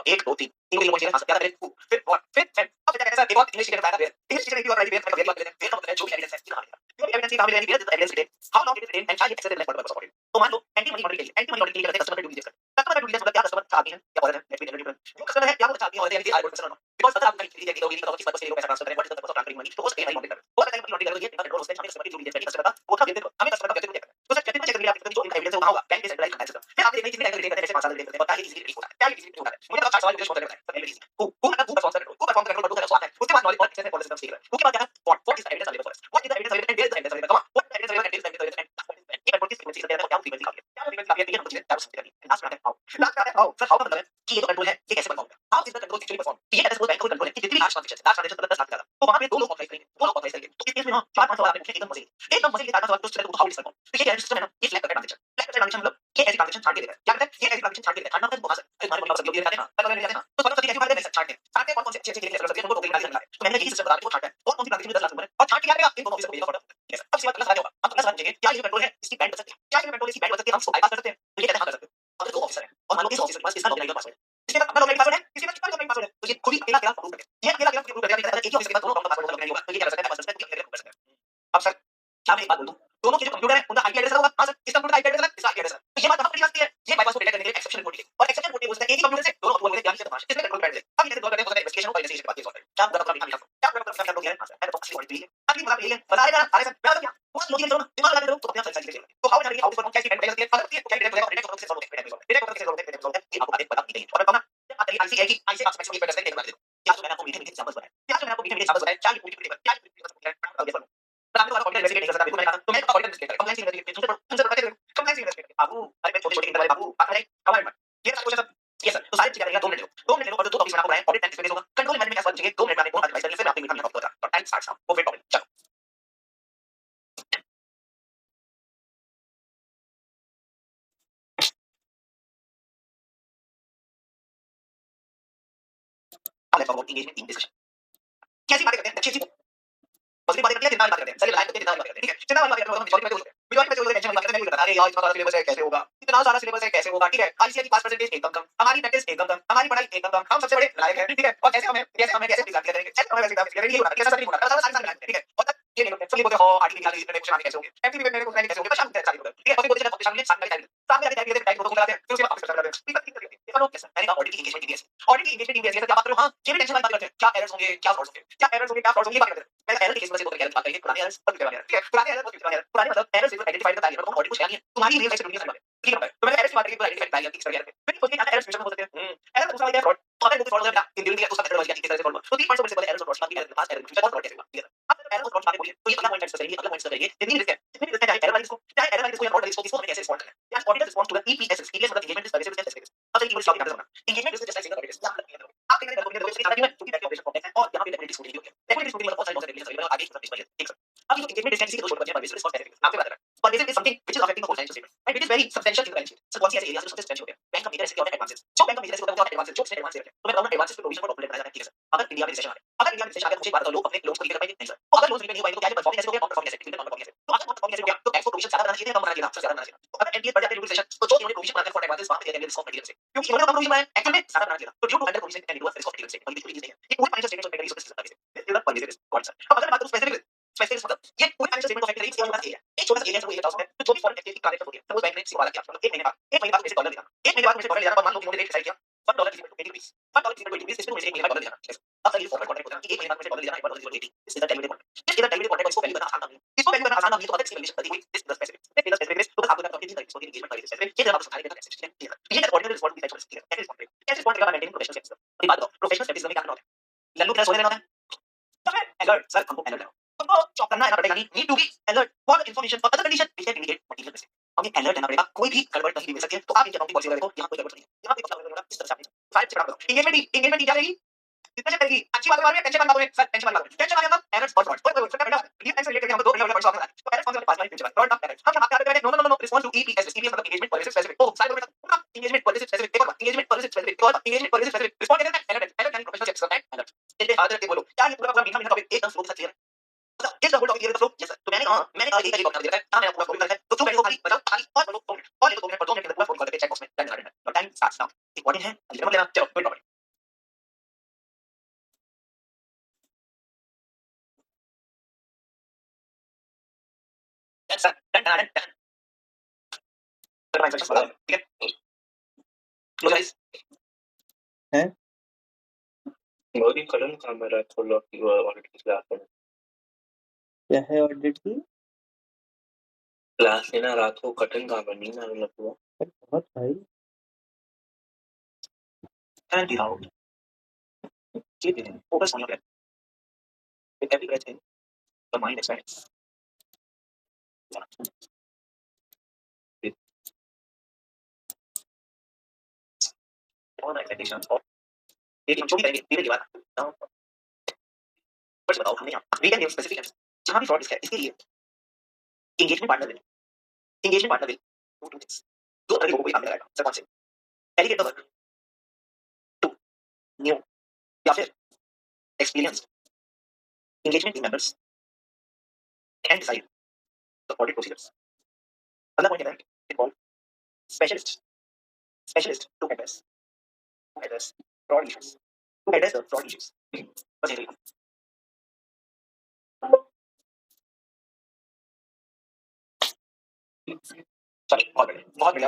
Speaker 2: 1 2 3 तीन को पॉइंट चाहिए, फिर और फिर फिर अब क्या कहता है सर, एक और इंग्लिश टीचर बताया था, इंग्लिश टीचर ने भी और राइट वेयर का वेयर का मतलब है जो भी एविडेंस है कहां मिलेगा, जो भी एविडेंस कहां मिलेगा, where evidence retain, how long it is retain and charge access left purpose of it. तो मान लो एंटी मनी लॉन्ड्रिंग के लिए, एंटी मनी लॉन्ड्रिंग के लिए करते हैं customer due diligence, customer due diligence मतलब क्या, कस्टमर चाहते हैं क्या बोलते हैं लेट मी टेल यू, जो कस्टमर है क्या वो चाहती है और दे आई वुड कंसिडर बिकॉज़ अगर आप कहीं चीजें देखोगे कि किस पर्पस के लिए पैसा ट्रांसफर करें, what is the purpose of transferring money, तो वो कहीं मॉनिटर वो कहीं मनी लॉन्ड्रिंग करेगी, ये कंट्रोल होता है, हमें कस्टमर की ड्यू डिलिजेंस कस्टमर का वो था देते हमें कस्टमर का कहते हैं, तो सर कहते हैं चेक करिए आप जो एविडेंस है वहां होगा बैंक के सेंट्रलाइज्ड कंट्रोल सिस्टम। फिर आप देखिए कितने टाइम करते हैं, जैसे 5 साल करते हैं और क्या ये इजीली होता है, क्या ये इजीली होता है, मुझे तो 4 सवाल मुझे होता है सब वेरी इजी। हु मतलब हु परफॉर्म कंट्रोल करता है, उसके बाद नॉलेज और एक्सेस फॉर सिस्टम सीख उसके बाद क्या है what is the evidence available for us, what is the evidence available and where is the evidence available, what evidence available and where is the evidence available, ये control की frequency से क्या frequency काफी है, क्या फ्रीक्वेंसी काफी है, ये हम चीजें क्या समझ करनी है। लास्ट में आते हैं हाउ सर, हाउ का मतलब है कि ये जो कंट्रोल है ये कैसे परफॉर्म होगा, how is the control actually perform. ये कहते हैं बैंक का कंट्रोल है कि जितनी लार्ज ट्रांजैक्शन मतलब 10 लाख ज्यादा, तो वहां पे दो लोग ऑथराइज करेंगे, दो लोग ऑथराइज करेंगे, तो इस केस में हां 4 5 सवाल आपने पूछे एकदम मजे एकदम मजे के 4 5 सवाल तो चलो हाउ इज परफॉर्म। तो ये सिस्टम है ना, ये फ्लैग करके ट्रांजैक्शन मतलब ये ऐसी ट्रांजैक्शन छांट के देता है, क्या करता है ये ऐसी ट्रांजैक्शन छांट के देता है, छांटना मतलब वहां से हमारे मनी सब ये दिखाते हैं ना, पता नहीं जाते ना, तो कौन सा तरीका है कैसे छांटते हैं कौन कौन से अच्छे केस कर सकते हैं, उनको टोकन डाल। तो मैंने यही सिस्टम बता दिया, वो छांटता है कौन कौन सी ट्रांजैक्शन में 10 लाख ऊपर है और छांट के क्या करेगा, इन दोनों ऑफिसर को भेजेगा फॉर ठीक है। अब सिर्फ अगला सवाल होगा, हम अगला सवाल पूछेंगे क्या ये कंट्रोल है इसकी बैंड बच सकती है, क्या ये कंट्रोल इसकी बैंड बच सकती है, हम इसको बाईपास कर सकते हैं, तो ये कहते हैं हां कर सकते हैं। अगर दो ऑफिसर है और मान लो इस ऑफिसर के पास इसका लॉगिन आईडी पासवर्ड है, इसके पास अपना लॉगिन पासवर्ड है, इसके पास कितना लॉगिन पासवर्ड है, तो ये खुद ही अकेला अकेला प्रूव करेगा, ये अकेला अकेला प्रूव करेगा, अगर एक ही ऑफिसर के पास दोनों अकाउंट पासवर्ड लॉगिन होगा तो ये क्या कर सकता है, पासवर्ड से अकेला कर सकता है। अब सर क्या मैं एक बात बोल दूं, दोनों के जो कंप्यूटर है उनका आईपी एड्रेस होगा, हां सर इस कंप्यूटर का आईपी एड्रेस है, इसका आईपी एड्रेस है, तो ये बात कहां पर आती है, ये बाईपास को डिटेक्ट करने के लिए एक्सेप्शन रिपोर्ट है और एक्सेप्शन रिपोर्ट बोलता है एक ही कंप्यूटर से दोनों अप्रूवल होंगे, यानी से इसमें कंट्रोल पैड है। अब ये कंट्रोल करने को इन्वेस्टिगेशन हो, इन्वेस्टिगेशन के बाद ये सॉल्व करें, क्या पूरा मतलब लिखा क्या पूरा मतलब क्या लोग है, हां सर मैंने तो असली पॉइंट है, अगली बात ये है बता देगा अरे सर मैं क्या पूरा लॉजिक करो दिमाग लगा दे तो अपने आप चल जाएगा। तो हाउ जानेंगे हाउ परफॉर्म कैसे डिपेंड करेगा, अगर ये क्या डिटेक्ट करेगा डिटेक्ट सॉल्व करेगा, डिटेक्ट कैसे सॉल्व करेगा ये आपको बातें पता नहीं है और बताना आप आईसी है कि आईसी आप मैक्सिमम ये कर सकते हैं, क्या जो मैंने आपको मीठे मीठे एग्जांपल्स बताए, क्या जो मैंने आपको मीठे मीठे एग्जांपल्स बताए, क्या ये पूरी क्या ये पूरी पर आपने वाला ऑडिट इन्वेस्टिगेट नहीं कर सकता, बिल्कुल नहीं करता, तो मैं ऑडिट इन्वेस्टिगेट करेगा कंप्लेंट इन्वेस्टिगेट तुमसे पता है कंप्लेंट इन्वेस्टिगेट बाबू, अरे मैं छोटे छोटे इंटरवल बाबू बात करें हमारे में ये सारा क्वेश्चन ये सर तो सारी चीजें करेगा 2 मिनट लो 2 मिनट लो और जो 2 टॉपिक्स मैंने आपको बताए ऑडिट टेक्निक्स होगा कंट्रोल मैनेजमेंट का सवाल चाहिए 2 मिनट में आपने कौन एडवाइस करेंगे, फिर आपने मीठा मीठा टॉपिक और टाइम स्टार्ट्स नाउ वो फिर टॉपिक चलो। अब let's talk about engagement team discussion, कैसी बातें करते हैं अच्छी अच्छी पॉजिटिव बातें करते हैं, जितना बात करते हैं सही लाइक करते हैं, जितना बात करते हैं ठीक है, जितना बात करते हैं हम मेजॉरिटी में टेंशन बात करते हैं, अरे यार इतना सारा सिलेबस है कैसे होगा, इतना सारा सिलेबस है कैसे होगा, ठीक है आईसीए की पास परसेंटेज एकदम कम, हमारी प्रैक्टिस एकदम कम, हमारी पढ़ाई एकदम कम, हम सबसे बड़े लायक हैं ठीक है, और जैसे हमें कैसे एग्जाम क्लियर करेंगे, कैसे हमें वैसे एग्जाम क्लियर करेंगे, ये होना कैसा नहीं होना सारा सारी सारी ठीक है, और तक ये नहीं होता सब ये बोलते हो आर्टिकल निकाल लीजिए क्वेश्चन आने कैसे होंगे, एमसीक्यू में मेरे को कैसे होंगे, शाम तक सारी होगा ठीक है, और फिर बोलते हैं शाम में शाम में सामने आके टाइप टाइप को लगाते हैं, फिर उसके बाद ऑफिस लगाते हैं ठीक है ठीक है देखो लोग कैसा मैंने कहा ऑडिट की एंगेजमेंट टीडीएस, ऑडिट की एंगेजमेंट टीडीएस क्या बात करो, हां ये भी टेंशन वाली बात करते हैं, क्या एरर्स होंगे क्या फ्रॉड्स होंगे, क्या एरर्स होंगे क्या फ्रॉड्स होंगे, ये बात करते हैं। पहले एरर के केस में से दो एरर बात करेंगे, पुराने एरर्स और फ्यूचर एरर ठीक है, पुराने एरर और फ्यूचर एरर, पुराने मतलब एरर्स जो आइडेंटिफाइड करता है ऑडिट कुछ है नहीं तुम्हारी रियल लाइफ से दुनिया से बात ठीक है, तो मैंने एरर्स की बात करी आइडेंटिफाइड कर लिया किस तरह के, फिर सोचिए क्या एरर्स फ्यूचर में हो सकते हैं, एरर दूसरा है फ्रॉड, तो अगर फ्रॉड हो गया इन ड्यूरिंग उसका मेथडोलॉजी किस तरह से सॉल्व, तो 3 पॉइंट्स से पहले एरर्स और फ्रॉड्स बात की पास एरर फ्यूचर और फ्रॉड कैसे होगा ठीक है। अब एरर्स और फ्रॉड्स बात बोलिए तो ये अगला पॉइंट डिस्कस करेंगे, अगला पॉइंट डिस्कस करेंगे कितनी रिस्क है कितनी रिस्क है, चाहे एरर वाली इसको चाहे एरर वाली इसको या फ्रॉड वाली इसको हमें कैसे रिस्पॉन्ड करना है, या auditor respond to the EPS EPS मतलब एंगेजमेंट सर्विसेज सर्विसेज। अब चलिए कीवर्ड टॉपिक आते हैं, engagement is just single auditor आप कहेंगे तो ये सारी में क्योंकि ऑपरेशन कॉम्प्लेक्स है और यहां पे डेफिनेटली स्कूटी होगी, डेफिनेटली स्कूटी मतलब बहुत सारी बहुत सारी सर्विस आगे सब इसमें ठीक सर। अब ये एंगेजमेंट डिस्टेंस की दो छोटे बच्चे परमिशन रिस्पॉन्स कैसे आपसे बात कर रहा है, permission is something which is affecting the whole financial statement and it is very substantial in balance sheet. Sir कौन सी ऐसी एरिया से सबसे सब्सटेंशियल हो गया, बैंक का मेजर ऐसे होता है एडवांसेस, जो बैंक का मेजर ऐसे होता है एडवांसेस जो एडवांस है, तो मैं कहूंगा एडवांसेस पे प्रोविजन को डॉक्यूमेंट बनाया जाता है ठीक है सर। अगर इंडिया में रिसेशन आ गया, अगर इंडिया में रिसेशन आ गया तो मुझे बात करो लोग अपने लोन्स को रीपे कर पाएंगे नहीं सर, तो अगर लोन्स रीपे नहीं हो पाएंगे तो क्या ये परफॉर्मिंग ऐसे हो गया, नॉन परफॉर्मिंग ऐसे, नॉन परफॉर्मिंग ऐसे, तो अगर नॉन परफॉर्मिंग ऐसे हो गया तो बैंक को प्रोविजन ज्यादा बनाना चाहिए कम बनाना चाहिए, सबसे ज्यादा बनाना चाहिए। तो अगर एनपीए बढ़ जाते हैं ड्यू टू रिसेशन तो जो इन्होंने प्रोविजन बनाया फॉर एडवांसेस वहां पे देंगे रिस्क ऑफ मटेरियल से, क्योंकि इन्होंने कम प्रोविजन बनाया एक्चुअल में ज्यादा बनाना चाहिए, तो due to under provision can reverse risk of material से, और ये चीज नहीं है ये पूरी financial statement of bank resources service this is the permission risk कौन सर। अब अगर बात करूं स्पेसिफिक स्पेसिफिक मतलब ये पूरी financial statement of bank resources का एरिया एक छोटा सा एरिया से ये बताओ तो जो भी फॉरेन एक्टिविटी की ट्रांजैक्शन होती है सपोज बैंक ने किसी को वाला किया मतलब 1 महीने बाद $1 देना 1 महीने बाद मुझे डॉलर ले जाना और मान लो कि उन्होंने रेट डिसाइड किया $1 equal to 80 rupees $1 equal to 80 rupees इसमें मुझे $1 महीने बाद डॉलर देना ठीक है। अब सर ये फॉरवर्ड कॉन्ट्रैक्ट होता है कि 1 महीने बाद मुझे डॉलर ले जाना है 1.080 this is the derivative contract this is the derivative contract इसको वैल्यू करना आसान काम नहीं है इसको वैल्यू करना आसान काम नहीं है तो अगर इसकी वैल्यूएशन करती हुई this is the specific this is the specific तो बस आपको करना है कि इसको एंगेजमेंट वाली स्पेसिफिक ये जब आप समझाने के लिए ठीक है ये ऑर्डिनरी रिस्पॉन्स की टाइप है कैसे रिस्पॉन्ड करेगा मेंटेनिंग प्रोफेशनल स्किल्स अभी बात करो प्रोफेशनल स्किल्स में क्या करना होता है लल्लू क्या सोने देना होता है तो मैं अलर्ट सर हमको अलर्ट है तो चौक करना है ना पड़ेगा need to be alert for information for other condition which can indicate material risk हमें अलर्ट रहना पड़ेगा कोई भी गड़बड़ कहीं भी मिल सकती है तो आप इनके अकाउंटिंग पॉलिसी वाले को यहां कोई गड़बड़ नहीं है यहां पे पता होगा इस तरह से आपने फाइल चेक करो एंगेजमेंट क्या रहेगी कितना चेक करेगी अच्छी बात है टेंशन मत लो सर टेंशन मत लो टेंशन आ गया एरर्स और फ्रॉड कोई फिर बेटा ये टाइम से रिलेटेड हम दो रिलेटेड पॉइंट्स ऑफ तो एरर्स फंक्शन पास वाली टेंशन फ्रॉड ऑफ एरर्स हम आपके आगे no response to EPS EPS मतलब एंगेजमेंट पॉलिसी स्पेसिफिक ओ साइड बेटा एंगेजमेंट पॉलिसी स्पेसिफिक एक और एंगेजमेंट पॉलिसी स्पेसिफिक और एंगेजमेंट पॉलिसी स्पेसिफिक रिस्पॉन्ड करना है एरर यानी प्रोफेशनल चेक करना है एरर इसलिए हाथ रख के बोलो क्या ये पूरा मीठा मीठा टॉपिक एकदम फ्लो के साथ क्लियर मतलब इस double topic clear flow yes sir तो मैंने कहा एक टॉपिक दिया है हां मैंने पूरा फ्लो दिया है तो क्यों बैठो खाली बताओ खाली और बोलो 2 मिनट और ये 2 मिनट पर 2 मिनट के अंदर पूरा फ्लो करके चेक बॉक्स में टाइम लगा देना और टाइम स्टार्ट्स नाउ इंपॉर्टेंट है जल्दी लेना चलो कोई topic that's done done done कर माइंड सेट ठीक है क्लोज आइज
Speaker 1: है
Speaker 3: बहुत ही कठिन काम है रात को लॉक की ऑडिट की
Speaker 1: क्या है ऑडिट की
Speaker 3: क्लास लेना रात को कठिन काम है नींद आने लगती है
Speaker 1: बहुत भाई
Speaker 2: and it out keep it in focus on your breath with every breath in the mind expands all the expectations of ये हम जो भी करेंगे धीरे की बात नाउ फर्स्ट बताओ हमने यहाँ वी कैन गिव स्पेसिफिक जहाँ भी फ्रॉड है इसके लिए engagement partner will do two things दो तरह के लोगों को काम लगाएगा सर कौन से delegate the work to new या फिर experienced engagement team members and decide the audit procedures अगला पॉइंट है involve specialist to address fraud issues to address the fraud issues बस यही चलिए बहुत बढ़िया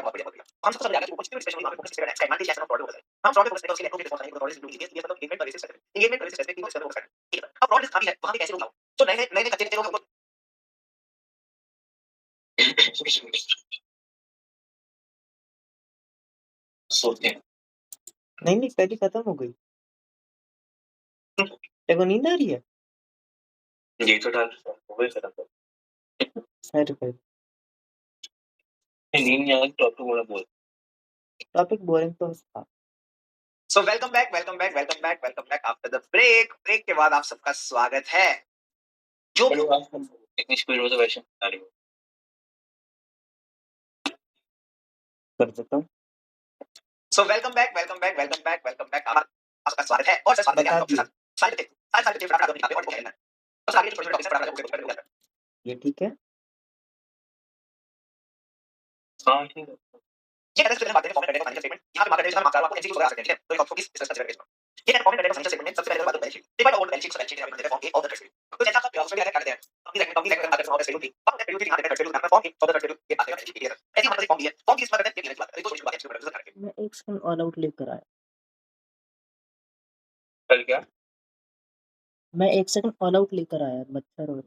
Speaker 2: हम सबको समझ आ गया कि कुछ भी स्पेशली हमें फोकस करना है इसका एडवांटेज कैसे फ्रॉड होता है हम फ्रॉड को फोकस करने के लिए अप्रोच रिस्पांस करने को फ्रॉड इज डूइंग एंगेजमेंट पर बेसिस स्पेसिफिक ठीक है अब फ्रॉड रिस्क है वहां पे कैसे लोग लाओ तो नए कच्चे लोग उनको सोचते हैं
Speaker 1: नहीं पहले खत्म हो गई देखो नींद आ रही है
Speaker 3: ये तो डाल हो गए खत्म
Speaker 1: अरे भाई
Speaker 3: नींद नहीं आ रही टॉपिक वाला बोल
Speaker 1: टॉपिक बोरिंग तो था
Speaker 2: so welcome back after the break के बाद आप सबका स्वागत है जो भी
Speaker 3: इतनी स्पीड में तो वैसे आ रही
Speaker 1: कर देता हूँ
Speaker 2: सो वेलकम बैक आपका स्वागत है और सर स्वागत है आपका साइड टिप फटाफट अपनी और को खेलना बस आगे छोटे छोटे टॉपिक्स फटाफट
Speaker 1: ये ठीक है
Speaker 3: हाँ ठीक है
Speaker 2: ये कैसे करने बातें फॉर्मेट करने का फाइनल स्टेटमेंट यहां पे मार्केट रेट मार्क आपको एमसीक्यू वगैरह आ सकते हैं ठीक है तो आपको किस तरह से करेंगे ये है फॉर्मेट करने का फाइनल स्टेटमेंट सबसे पहले बात balance sheet divide all balance sheet balance sheet है form A of the trade तो जैसा आप उसमें क्या करते हैं company sector market of schedule अब दैट शेड्यूल यहां पे trade schedule form A of the schedule ये बात है क्लियर ऐसी हमारे पास फॉर्म है फॉर्म की इस बात करते हैं ये बात है तो छोटी बात है
Speaker 1: मैं एक सेकंड ऑल आउट लेकर आया
Speaker 3: कल क्या
Speaker 1: मैं एक सेकंड ऑल आउट लेकर आया मच्छर हो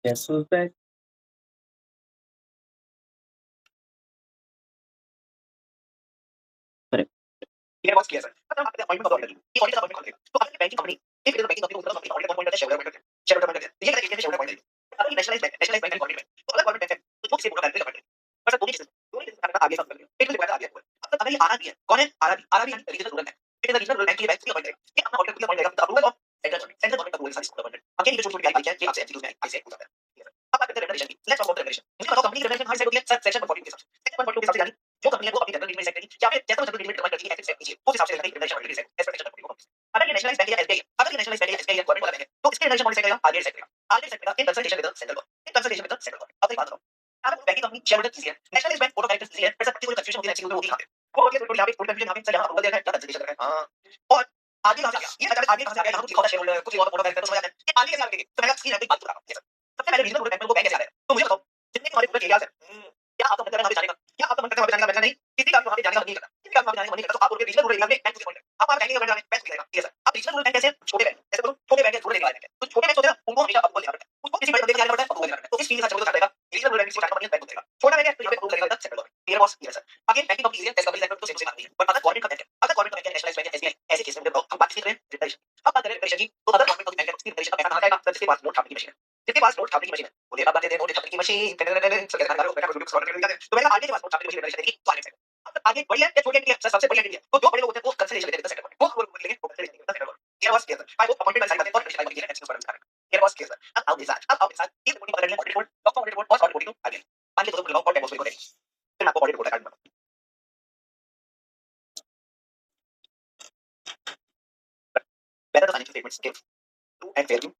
Speaker 1: Yes, was back.
Speaker 2: ये बॉक्स किया सर मतलब आपके अपॉइंटमेंट ऑफ ऑर्डर ये ऑडिट अपॉइंटमेंट कौन देगा तो आपकी बैंकिंग कंपनी एक फिर बैंकिंग कंपनी को मतलब ऑडिट अपॉइंट करते हैं शेयर होल्डर करते हैं ये कहते हैं शेयर होल्डर अपॉइंट करेंगे अब ये नेशनलाइज बैंक ऑडिट में तो अलग गवर्नमेंट बैंक है तो वो किसी को करते हैं पर सर दोनों चीजें करना आगे सब करके एक तो रिक्वायर्ड आगे अब तक अगर ये आरआरबी है कौन है आरआरबी यानी regional rural bank it is the regional rural bank की बैंक की अपॉइंट करेगा ये अपना ऑडिट अपॉइंट करेगा the approval of central government का रूल सारी गवर्नमेंट हम ये जो छोटी आई है ये आपसे एमसीक्यू में आई से पूछा है अब बात करते हैं रेगुलेशन की लेट्स टॉक अबाउट रेगुलेशन मुझे बताओ कंपनी की रेगुलेशन हर साइड होती है सर सेक्शन 142 के हिसाब से सेक्शन 142 के हिसाब से यानी जो कंपनी है वो अपनी जनरल नीड में सेट करेगी या फिर जैसा जनरल नीड में डिमांड करती है ऐसे सेट कीजिए उस हिसाब से रिजर्वेशन सेट करेगी। अगर ये नेशनलाइज्ड बैंक है या एसबीआई, अगर ये नेशनलाइज्ड बैंक है या एसबीआई गवर्नमेंट वाला बैंक है तो इसके रिजर्वेशन पॉलिसी सेट करेगा आरबीआई सेट करेगा। आरबीआई सेट करेगा in consultation with the central government, in consultation with the central government. अब एक बात बताओ, अगर banking company share holder easy है, nationalised bank board of directors easy है, फिर सब कोई कंफ्यूजन होती है एक्चुअली होती है वो होती है थोड़ी यहां पे थोड़ी कंफ्यूजन यहां पे सर यहां अप्रूवल देना है या कंसल्टेशन करना है। हां और आगे कहां से आ गया ये अचानक आगे कहां से आ गया, हम कुछ और शेयर होल्डर कुछ और बोर्ड ऑफ डायरेक्टर्स समझ आते हैं ये आगे कैसे आ गए तो मैं इसकी एक बात बता रहा हूं। सबसे पहले रीजनल बैंक में वो बैंक कैसे आ रहा है तो मुझे बताओ जितने हमारे पूरे एरियाज है क्या आपका मन करता है वहां पे जाने का, क्या आपका मन करता है वहां पे जाने का? नहीं, किसी का वहां पे जाने का मन नहीं करता, किसी का वहां पे जाने का मन नहीं करता तो आप बोलोगे रीजनल रूरल एरिया में बैंक किसे आप वहां जाएंगे अगर जाने बैंक किसे ठीक है सर। आप रीजनल रूरल बैंक कैसे छोटे बैंक ऐसे बोलो छोटे बैंक है छोटे बैंक है तो छोटे बैंक होते हैं उनको हमेशा अप्रूवल लेना पड़ता है, उसको किसी बड़े बंदे के जाना पड़ता है अप्रूवल लेना पड़ता है तो इस चीज का चलो जाएगा रीजनल रूरल बैंक को जाना बैंक होगा छोटा बैंक है तो यहां पे अप्रूवल करेगा central government clear boss clear sir. आगे बैंकिंग कंपनी है टेस्ट कंपनी सेक्टर तो सेम बात नहीं है बट अगर गवर्नमेंट का बैंक है अगर गवर्नमेंट का बैंक है नेशनलाइज्ड बैंक है एसबीआई ऐसे केस में हम बात कर रहे हैं रिटेशन। अब बात करें रिटेशन की तो अगर गवर्नमेंट का बैंक है उसकी रिटेशन का पैसा कहां जाएगा सर जिसके पास नोट छापने की मशीन है, जिसके पास नोट छापने की मशीन है वो देगा बातें दे नोट छापने की मशीन सर कहता है बेटा वीडियो स्लॉट कर तो मैंने आगे के पास नोट छापने की मशीन रिटेशन की तो आगे आगे बढ़िया या छोटे के सर सबसे बढ़िया के लिए तो जो बड़े लोग होते हैं वो कंसल्टेशन लेते हैं सेंटर वो लेंगे वो कंसल्टेशन लेते हैं सेंटर ये बस clear sir I hope appointment sign बातें और रिटेशन बातें एक्सेस पर करें ये बस क्लियर सर। अब आओ के साथ ये रिपोर्टिंग पकड़ लिया audit report doctor audit report और ऑडिट रिपोर्ट आगे मान लीजिए तो लगाओ और डेमो को देखें फिर मैं आपको ऑडिट रिपोर्ट दिखाऊंगा। whether the financial statements give true and fair view